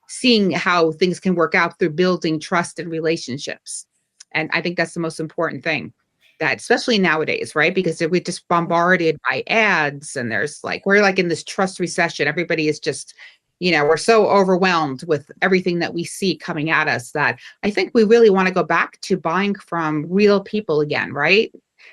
seeing how things can work out through building trust and relationships. And I think that's the most important thing, that especially nowadays, right? Because we're just bombarded by ads and there's like, we're like in this trust recession. Everybody is just, you know, we're so overwhelmed with everything that we see coming at us that I think we really want to go back to buying from real people again, right?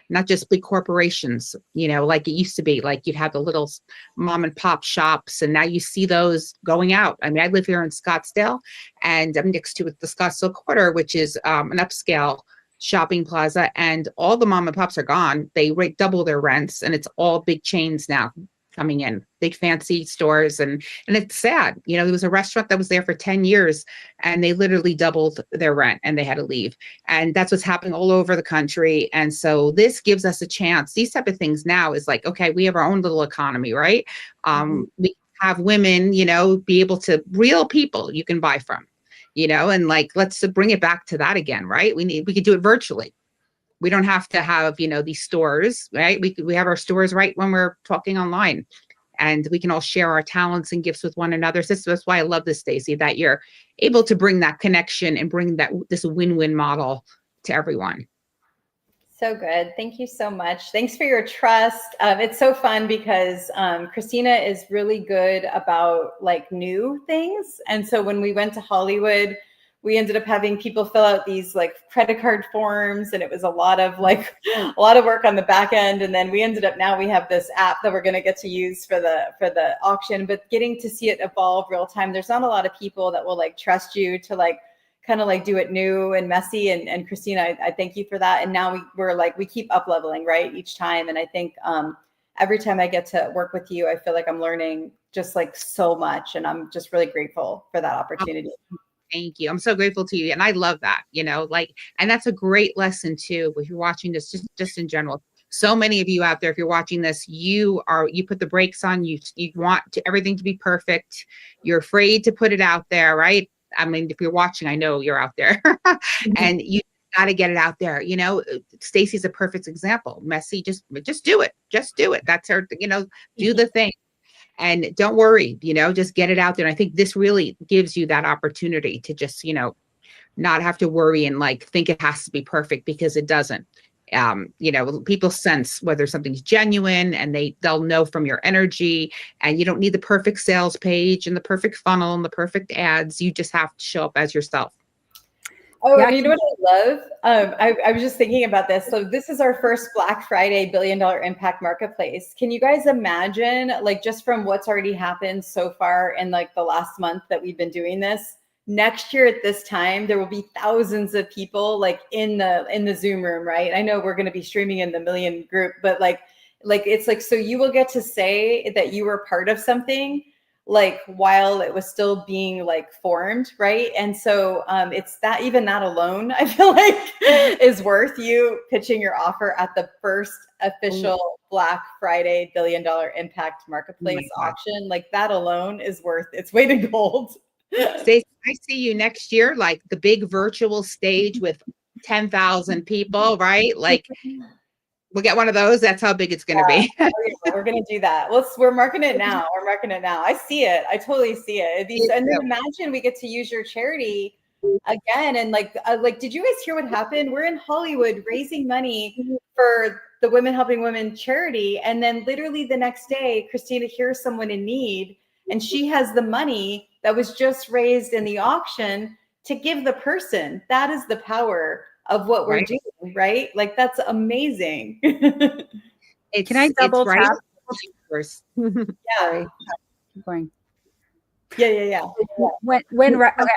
Not just big corporations, you know, like it used to be. Like you'd have the little mom and pop shops, and now you see those going out. I mean, I live here in Scottsdale, and I'm next to the Scottsdale Quarter, which is an upscale shopping plaza, and all the mom and pops are gone. They double their rents, and it's all big chains now coming in, big fancy stores. And it's sad. You know, there was a restaurant that was there for 10 years and they literally doubled their rent and they had to leave. And that's what's happening all over the country. And so this gives us a chance. These type of things now is like, okay, we have our own little economy, right? We have women, you know, be able to, real people you can buy from, you know, and like, let's bring it back to that again, right? We could do it virtually. We don't have to have, you know, these stores, right? We have our stores right when we're talking online, and we can all share our talents and gifts with one another. So that's why I love this, Stacey, that you're able to bring that connection and bring this win-win model to everyone. So good. Thank you so much. Thanks for your trust. It's so fun because Christina is really good about like new things. And so when we went to Hollywood, we ended up having people fill out these like credit card forms, and it was a lot of work on the back end. And then we ended up, now we have this app that we're going to get to use for the auction, but getting to see it evolve real time. There's not a lot of people that will like trust you to like kind of like do it new and messy. And Christina, I thank you for that. And now we keep up leveling, right, each time. And I think every time I get to work with you, I feel like I'm learning just like so much, and I'm just really grateful for that opportunity. Thank you. I'm so grateful to you. And I love that, you know, like, and that's a great lesson too, if you're watching this, just in general. So many of you out there, if you're watching this, you put the brakes on, you want everything to be perfect. You're afraid to put it out there, right? I mean, if you're watching, I know you're out there and you got to get it out there. You know, Stacey's a perfect example. Messy, just do it. Just do it. That's her, you know, do the thing. And don't worry, just get it out there. And I think this really gives you that opportunity to just, not have to worry and like think it has to be perfect, because it doesn't. People sense whether something's genuine, and they'll know from your energy. And you don't need the perfect sales page and the perfect funnel and the perfect ads. You just have to show up as yourself. Oh, Yeah, and you know what I love? I was just thinking about this. So this is our first Black Friday $1 billion impact marketplace. Can you guys imagine, like, just from what's already happened so far in like the last month that we've been doing this? Next year at this time, there will be thousands of people like in the Zoom room, right? I know we're going to be streaming in the million group, but like it's like, so you will get to say that you were part of something like while it was still being like formed, right? And so it's that, even that alone, I feel like is worth you pitching your offer at the first official Black Friday $1 billion impact marketplace auction. Like that alone is worth its weight in gold. Stacey, I see you next year, like the big virtual stage with 10,000 people, right? Like we'll get one of those. That's how big it's going to be. We're going to do that. We're marking it now. We're marking it now. I see it. I totally see it. And then imagine we get to use your charity again. And like, did you guys hear what happened? We're in Hollywood raising money for the Women Helping Women charity. And then literally the next day, Christina hears someone in need, and she has the money that was just raised in the auction to give the person. That is the power of what we're doing, right? Like that's amazing. Can I double tap? Yeah. Keep going. Yeah. Okay,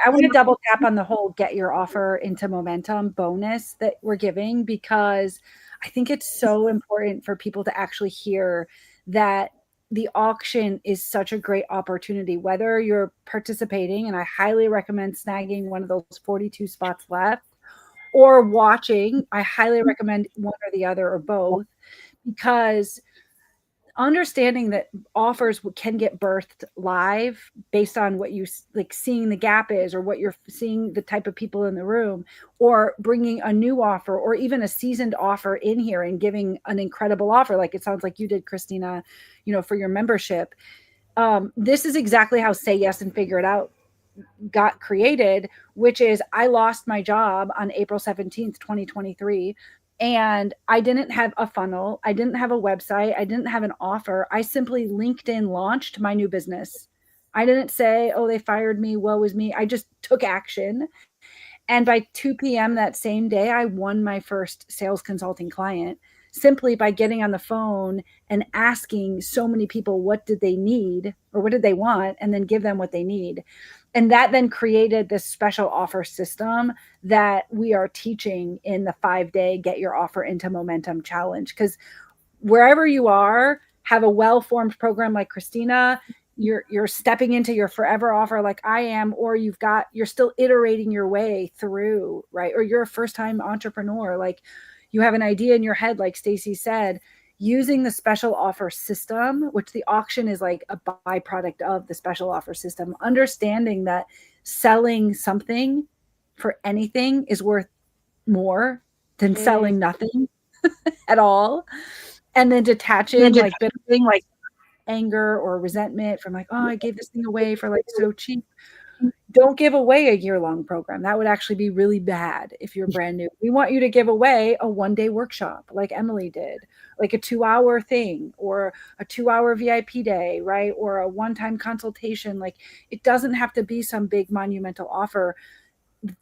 I want to double tap on the whole get your offer into momentum bonus that we're giving, because I think it's so important for people to actually hear that the auction is such a great opportunity, whether you're participating, and I highly recommend snagging one of those 42 spots left, or watching. I highly recommend one or the other or both, because understanding that offers can get birthed live based on what you like seeing the gap is, or what you're seeing the type of people in the room, or bringing a new offer or even a seasoned offer in here and giving an incredible offer. Like it sounds like you did, Christina, for your membership. This is exactly how Say Yes and Figure It Out got created, which is I lost my job on April 17th, 2023. And I didn't have a funnel. I didn't have a website. I didn't have an offer. I simply LinkedIn launched my new business. I didn't say, oh, they fired me, woe is me. I just took action. And by 2 p.m. that same day, I won my first sales consulting client simply by getting on the phone and asking so many people, what did they need or what did they want? And then give them what they need. And that then created this special offer system that we are teaching in the 5-day Get Your Offer into Momentum challenge. Because wherever you are, have a well-formed program like Christina, you're stepping into your forever offer like I am, or you're still iterating your way through, right? Or you're a first-time entrepreneur, like you have an idea in your head, like Stacey said, using the special offer system, which the auction is like a byproduct of the special offer system, understanding that selling something for anything is worth more than selling nothing at all. And then detaching like bittering, like anger or resentment from like, oh, I gave this thing away for like so cheap. Don't give away a year-long program. That would actually be really bad if you're brand new. We want you to give away a 1-day workshop like Emily did, like a 2-hour thing or a 2-hour VIP day, right? Or a one-time consultation. Like it doesn't have to be some big monumental offer.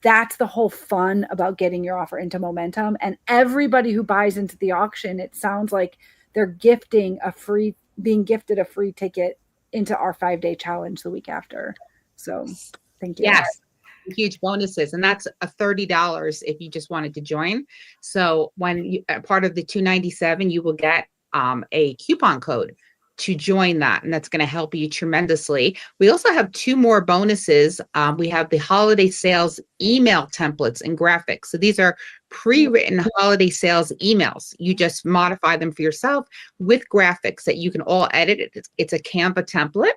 That's the whole fun about getting your offer into momentum. And everybody who buys into the auction, it sounds like they're being gifted a free ticket into our 5-day challenge the week after. So thank you. Yes, huge bonuses. And that's a $30 if you just wanted to join. So when you part of the $297, you will get a coupon code to join that. And that's going to help you tremendously. We also have 2 more bonuses. We have the holiday sales email templates and graphics. So these are pre-written holiday sales emails. You just modify them for yourself with graphics that you can all edit. It's a Canva template.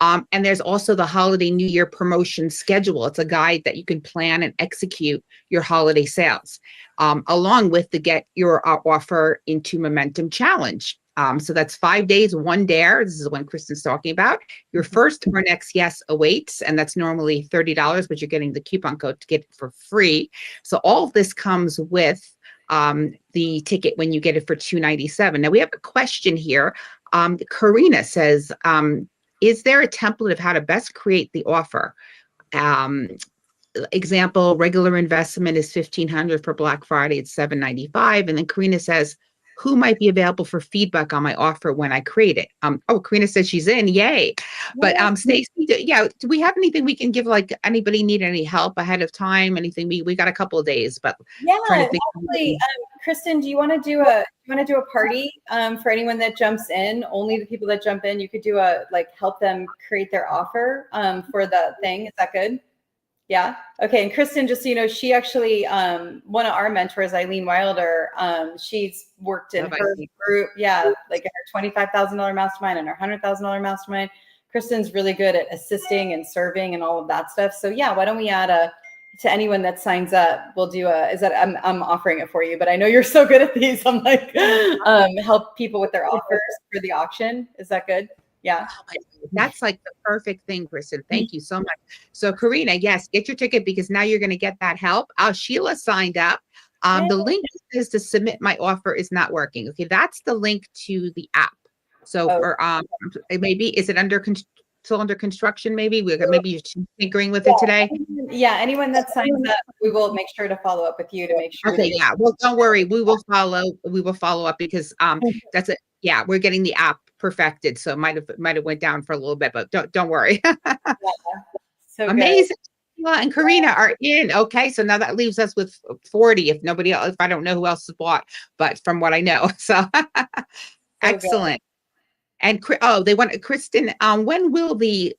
And there's also the holiday New Year promotion schedule. It's a guide that you can plan and execute your holiday sales, along with the Get Your Offer into Momentum challenge. So that's 5 days, one dare. This is when Kristen's talking about. Your first or next yes awaits, and that's normally $30, but you're getting the coupon code to get it for free. So all of this comes with the ticket when you get it for $297. Now we have a question here. Karina says, is there a template of how to best create the offer? Example, regular investment is $1,500 for Black Friday. It's $795. And then Karina says, who might be available for feedback on my offer when I create it? Oh, Karina says she's in. Yay. But Stacey, do we have anything we can give, like anybody need any help ahead of time? Anything? We got a couple of days, but trying to think. Actually, Kristen, do you want to do a party for anyone that jumps in? Only the people that jump in, you could do help them create their offer for the thing. Is that good? Yeah. Okay. And Kristen, just so you know, she actually, one of our mentors, Eileen Wilder, she's worked in her group. Yeah. Like in her $25,000 mastermind and her $100,000 mastermind. Kristen's really good at assisting and serving and all of that stuff. So yeah, why don't we add to anyone that signs up, we'll do I'm offering it for you, but I know you're so good at these. I'm like, help people with their offers for the auction. Is that good? Yeah. That's like the perfect thing, Kristen. Thank you so much. So Karina, yes, get your ticket because now you're going to get that help. Sheila signed up. The link is to submit my offer is not working. Okay. That's the link to the app. So maybe, is it still under construction? Maybe maybe you're tinkering with it today. Yeah. Anyone that signs up, we will make sure to follow up with you to make sure. Okay. Yeah. Well, don't worry. We will follow up because that's it. Yeah. We're getting the app perfected. So it might have went down for a little bit, but don't worry. So amazing. And Karina are in. Okay. So now that leaves us with 40 if nobody else, if I don't know who else has bought, but from what I know. So excellent. And they want Kristen. When will the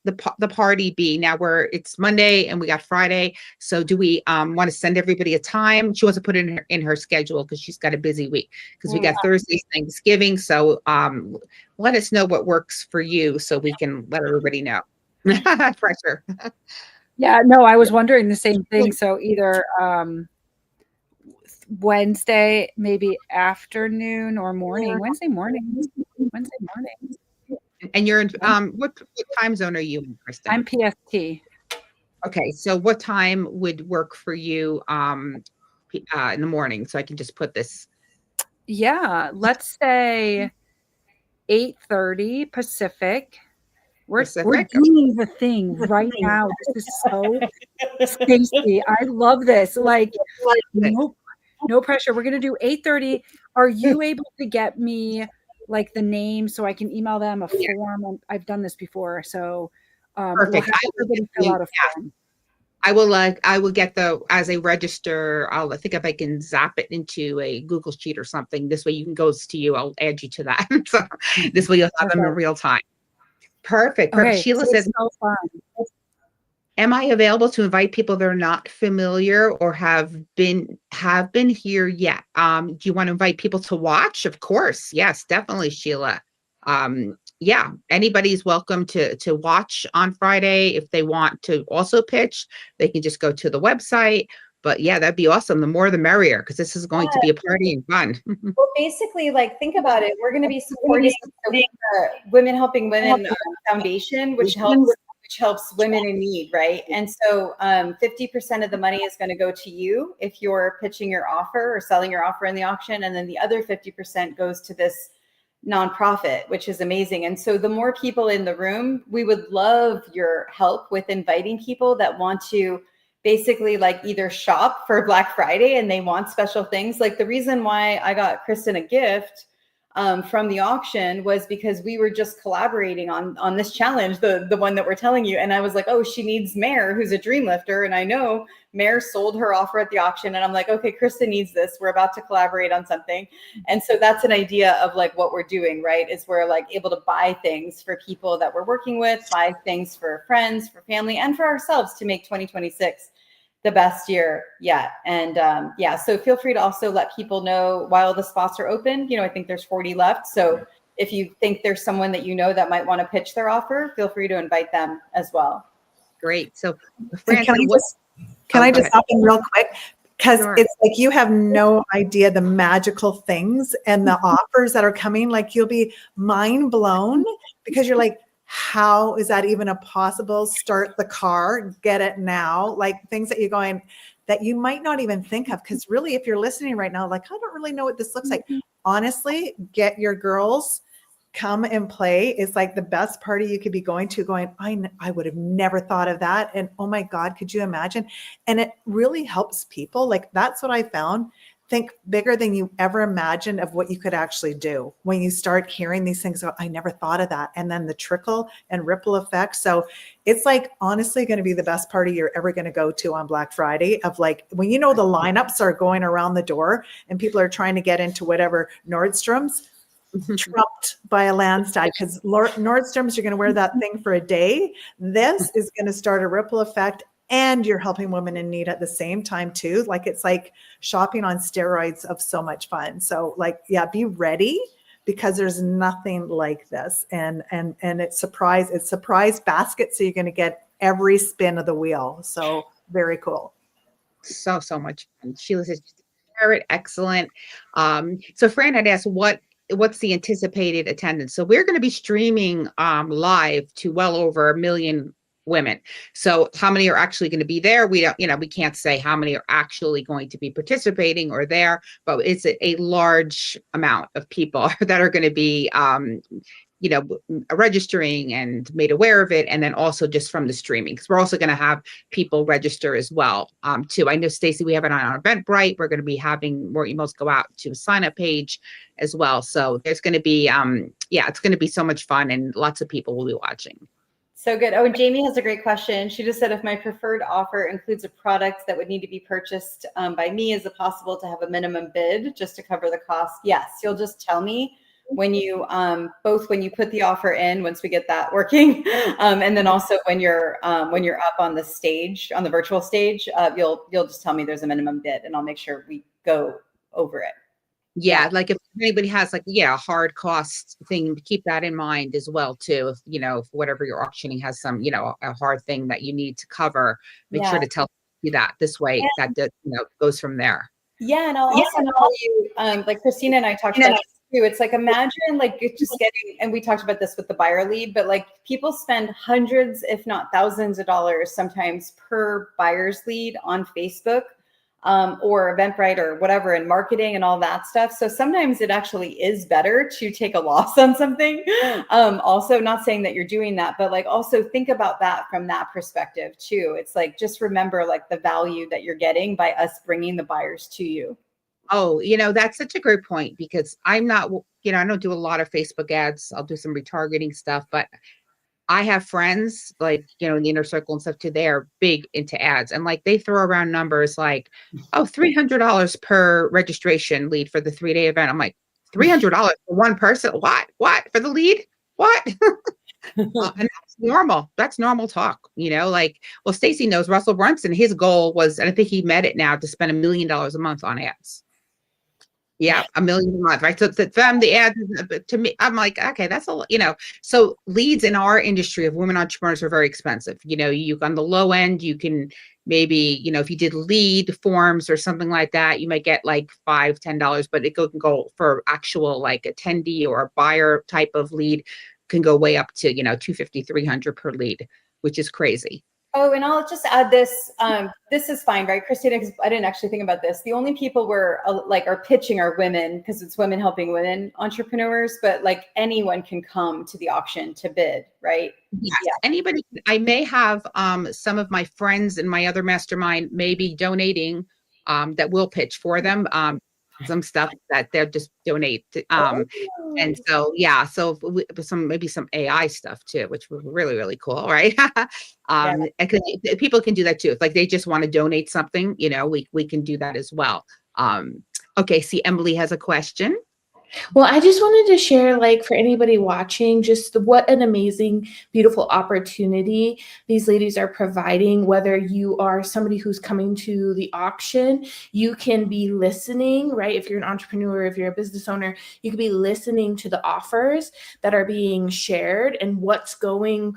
party be? Now it's Monday and we got Friday. So do we want to send everybody a time? She wants to put it in her schedule because she's got a busy week. Because we got Thursday's Thanksgiving. So let us know what works for you so we can let everybody know. Pressure. Yeah. No, I was wondering the same thing. So either Wednesday, maybe afternoon or morning. Wednesday morning. And you're in what time zone are you in, Kristen? I'm PST. Okay, so what time would work for you in the morning? So I can just put this. Yeah, let's say 8:30 Pacific. We're doing the thing right now. This is so Stacey. I love this. Like, no pressure. We're gonna do 8:30. Are you able to get me like the name so I can email them a form? And I've done this before, so perfect. We'll fill out a form. I will get as a register. I think if I can zap it into a Google Sheet or something. This way you can goes to you. I'll add you to that. So this way you'll have them in real time. Perfect. Okay, Sheila says, so fun. am I available to invite people that are not familiar or have been here yet? Do you want to invite people to watch? Of course. Yes, definitely, Sheila. Yeah, anybody's welcome to watch on Friday. If they want to also pitch, they can just go to the website. But yeah, that'd be awesome. The more the merrier, because this is going to be a party and fun. Well, basically, think about it. We're going to be supporting the Women Helping Women Foundation, which helps women in need, right? And so 50% of the money is going to go to you if you're pitching your offer or selling your offer in the auction. And then the other 50% goes to this nonprofit, which is amazing. And so the more people in the room, we would love your help with inviting people that want to basically either shop for Black Friday and they want special things. Like the reason why I got Kristen a gift from the auction was because we were just collaborating on this challenge, the one that we're telling you. And I was like, oh, she needs Mare, who's a dream lifter. And I know Mare sold her offer at the auction. And I'm like, okay, Kristen needs this. We're about to collaborate on something. And so that's an idea of what we're doing, right? Is we're able to buy things for people that we're working with, buy things for friends, for family, and for ourselves to make 2026 the best year yet. And so feel free to also let people know while the spots are open. I think there's 40 left. So if you think there's someone that that might want to pitch their offer, feel free to invite them as well. Great. So can I just hop in real quick? Because Sure. it's like you have no idea the magical things and the offers that are coming. Like you'll be mind blown because you're like, how is that even a possible? Start the car, get it now. Like things that you're going that you might not even think of. Because really, if you're listening right now, like, I don't really know what this looks like. Honestly, get your girls, come and play. It's like the best party you could be going to, going, I would have never thought of that. And oh my God, could you imagine? And it really helps people. Like that's what I found. Think bigger than you ever imagined of what you could actually do when you start hearing these things. I never thought of that. And then the trickle and ripple effect. So it's like honestly going to be the best party you're ever going to go to on Black Friday, of like when you know the lineups are going around the door and people are trying to get into whatever Nordstrom's, trumped by a landslide, because Nordstrom's, you're going to wear that thing for a day. This is going to start a ripple effect, and you're helping women in need at the same time too. Like it's like shopping on steroids of so much fun. So like, yeah, be ready, because there's nothing like this. And it's surprise basket. So you're going to get every spin of the wheel. So very cool. So much fun. Sheila says, excellent. So Fran had asked what's the anticipated attendance. So we're going to be streaming live to well over 1 million women. So how many are actually going to be there? We don't, we can't say how many are actually going to be participating or there, but it's a large amount of people that are going to be registering and made aware of it. And then also just from the streaming, because we're also going to have people register as well too. I know, Stacy, we have it on our Eventbrite. We're going to be having more emails go out to the sign up page as well. So there's going to be, it's going to be so much fun, and lots of people will be watching. So good. Oh, and Jamie has a great question. She just said, if my preferred offer includes a product that would need to be purchased by me, is it possible to have a minimum bid just to cover the cost? Yes. You'll just tell me when you both when you put the offer in, once we get that working, and then also when you're up on the stage, on the virtual stage, you'll just tell me there's a minimum bid, and I'll make sure we go over it. Yeah, like if anybody has like a hard cost thing, keep that in mind as well too. If whatever you're auctioning has some a hard thing that you need to cover, make sure to tell you that. This way that goes from there. Yeah, and I'll also tell you, like Christina and I talked about this too. It's like, imagine like just getting, and we talked about this with the buyer lead, but like people spend hundreds, if not thousands of dollars sometimes per buyer's lead on Facebook or Eventbrite or whatever, in marketing and all that stuff. So sometimes it actually is better to take a loss on something. Also, not saying that you're doing that, but like also think about that from that perspective too. It's like, just remember like the value that you're getting by us bringing the buyers to you. Oh, that's such a great point, because I'm not, I don't do a lot of Facebook ads. I'll do some retargeting stuff, but I have friends like, in the inner circle and stuff too. They're big into ads, and like they throw around numbers like, $300 per registration lead for the 3-day event. I'm like, $300 for one person? What for the lead? What? And that's normal. That's normal talk, well, Stacy knows Russell Brunson, his goal was, and I think he met it now, to spend $1 million a month on ads. Yeah, $1 million a month, right? So to them, the ads, to me, I'm like, okay, that's a lot, So leads in our industry of women entrepreneurs are very expensive. You on the low end, you can maybe, if you did lead forms or something like that, you might get like $5, $10, but it can go for actual like attendee or a buyer type of lead, can go way up to $250, $300 per lead, which is crazy. Oh, and I'll just add this. This is fine, right, Christina? Because I didn't actually think about this. The only people we're are pitching are women, because it's women helping women entrepreneurs. But like anyone can come to the auction to bid, right? Yes. Yeah. Anybody. I may have some of my friends in my other mastermind maybe donating that will pitch for them. Some stuff that they'll just donate. And so, maybe some AI stuff too, which was really, really cool. Right. And people can do that too. If like they just want to donate something, we can do that as well. Okay. See, Emily has a question. Well, I just wanted to share, like, for anybody watching, just what an amazing, beautiful opportunity these ladies are providing. Whether you are somebody who's coming to the auction, you can be listening, right? If you're an entrepreneur, if you're a business owner, you can be listening to the offers that are being shared and what's going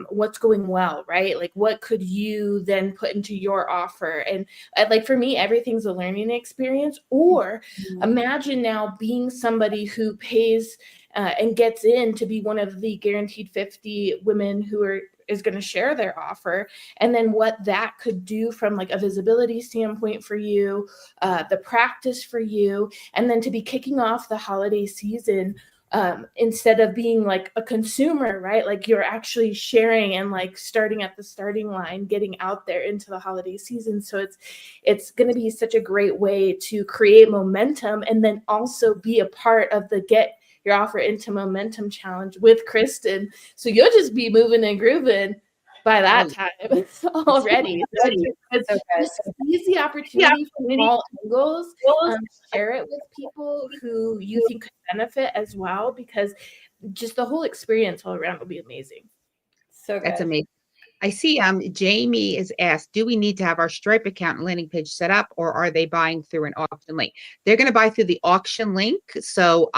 what's going well, right? Like what could you then put into your offer? And like for me, everything's a learning experience. Or imagine now being somebody who pays and gets in to be one of the guaranteed 50 women who is going to share their offer, and then what that could do from like a visibility standpoint for you, the practice for you, and then to be kicking off the holiday season instead of being like a consumer, right? Like you're actually sharing and like starting at the starting line, getting out there into the holiday season. So it's going to be such a great way to create momentum, and then also be a part of the Get Your Offer into Momentum Challenge with Kristen. So you'll just be moving and grooving by that time already. It's seize the opportunity from all angles. Share it with people who you think could benefit as well, because just the whole experience all around will be amazing. So good. That's amazing. I see Jamie is asked, do we need to have our Stripe account and landing page set up, or are they buying through an auction link? They're going to buy through the auction link. So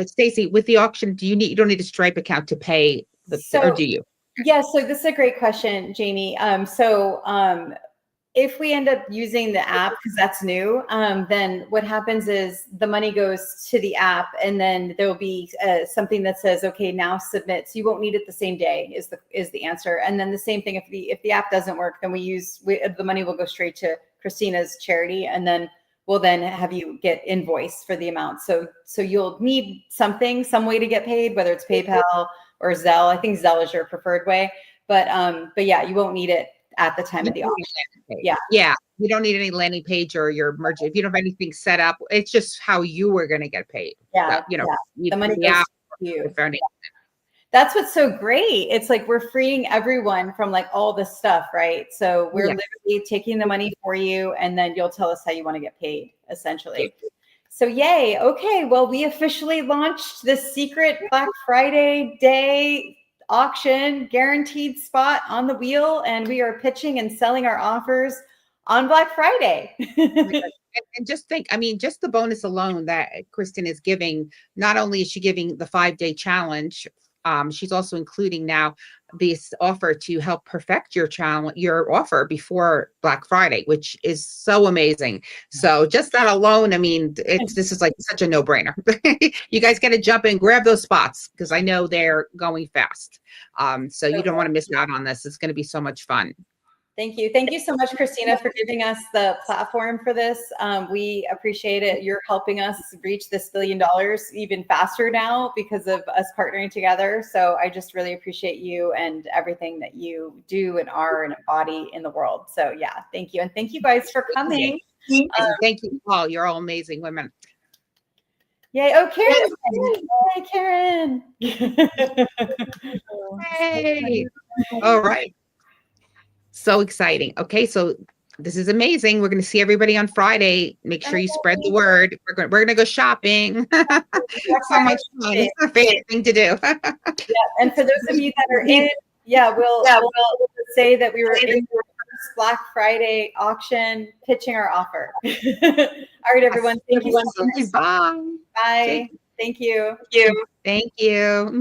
Stacy, with the auction, you don't need a Stripe account to pay or do you? Yeah, so this is a great question, Jamie. If we end up using the app, because that's new, then what happens is the money goes to the app, and then there will be something that says, okay, now submit. So you won't need it the same day is the answer. And then the same thing, if the app doesn't work, then the money will go straight to Christina's charity, and then we'll then have you get invoiced for the amount. So you'll need some way to get paid, whether it's PayPal or Zelle. I think Zelle is your preferred way, but yeah, you won't need it at the time of the auction. Yeah. You don't need any landing page or your merge. If you don't have anything set up, it's just how you were going to get paid. Yeah. The money goes to you. That's what's so great. It's like we're freeing everyone from like all this stuff, right? So we're literally taking the money for you, and then you'll tell us how you want to get paid, essentially. So yay. Okay. Well, we officially launched the secret Black Friday day auction, guaranteed spot on the wheel, and we are pitching and selling our offers on Black Friday. And just think, just the bonus alone that Kristen is giving, not only is she giving the 5-day challenge, she's also including now this offer to help perfect your offer before Black Friday, which is so amazing. So just that alone, this is like such a no-brainer. You guys got to jump in, grab those spots, because I know they're going fast. So you don't want to miss out on this. It's going to be so much fun. Thank you. Thank you so much, Christina, for giving us the platform for this. We appreciate it. You're helping us reach this $1 billion even faster now because of us partnering together. So I just really appreciate you and everything that you do and are and embody in the world. So yeah, thank you. And thank you guys for coming. Thank you all. You're all amazing women. Yay. Oh, Karen. Hey, Karen. Hey. All right. So exciting. Okay, so this is amazing. We're going to see everybody on Friday. Make sure you spread the word. We're going to go shopping. So much fun. It's my favorite thing to do. And for those of you that are in, we'll say that we were in the first Black Friday auction pitching our offer. All right, everyone. Thank you so much. Bye. Bye. Thank you. Thank you.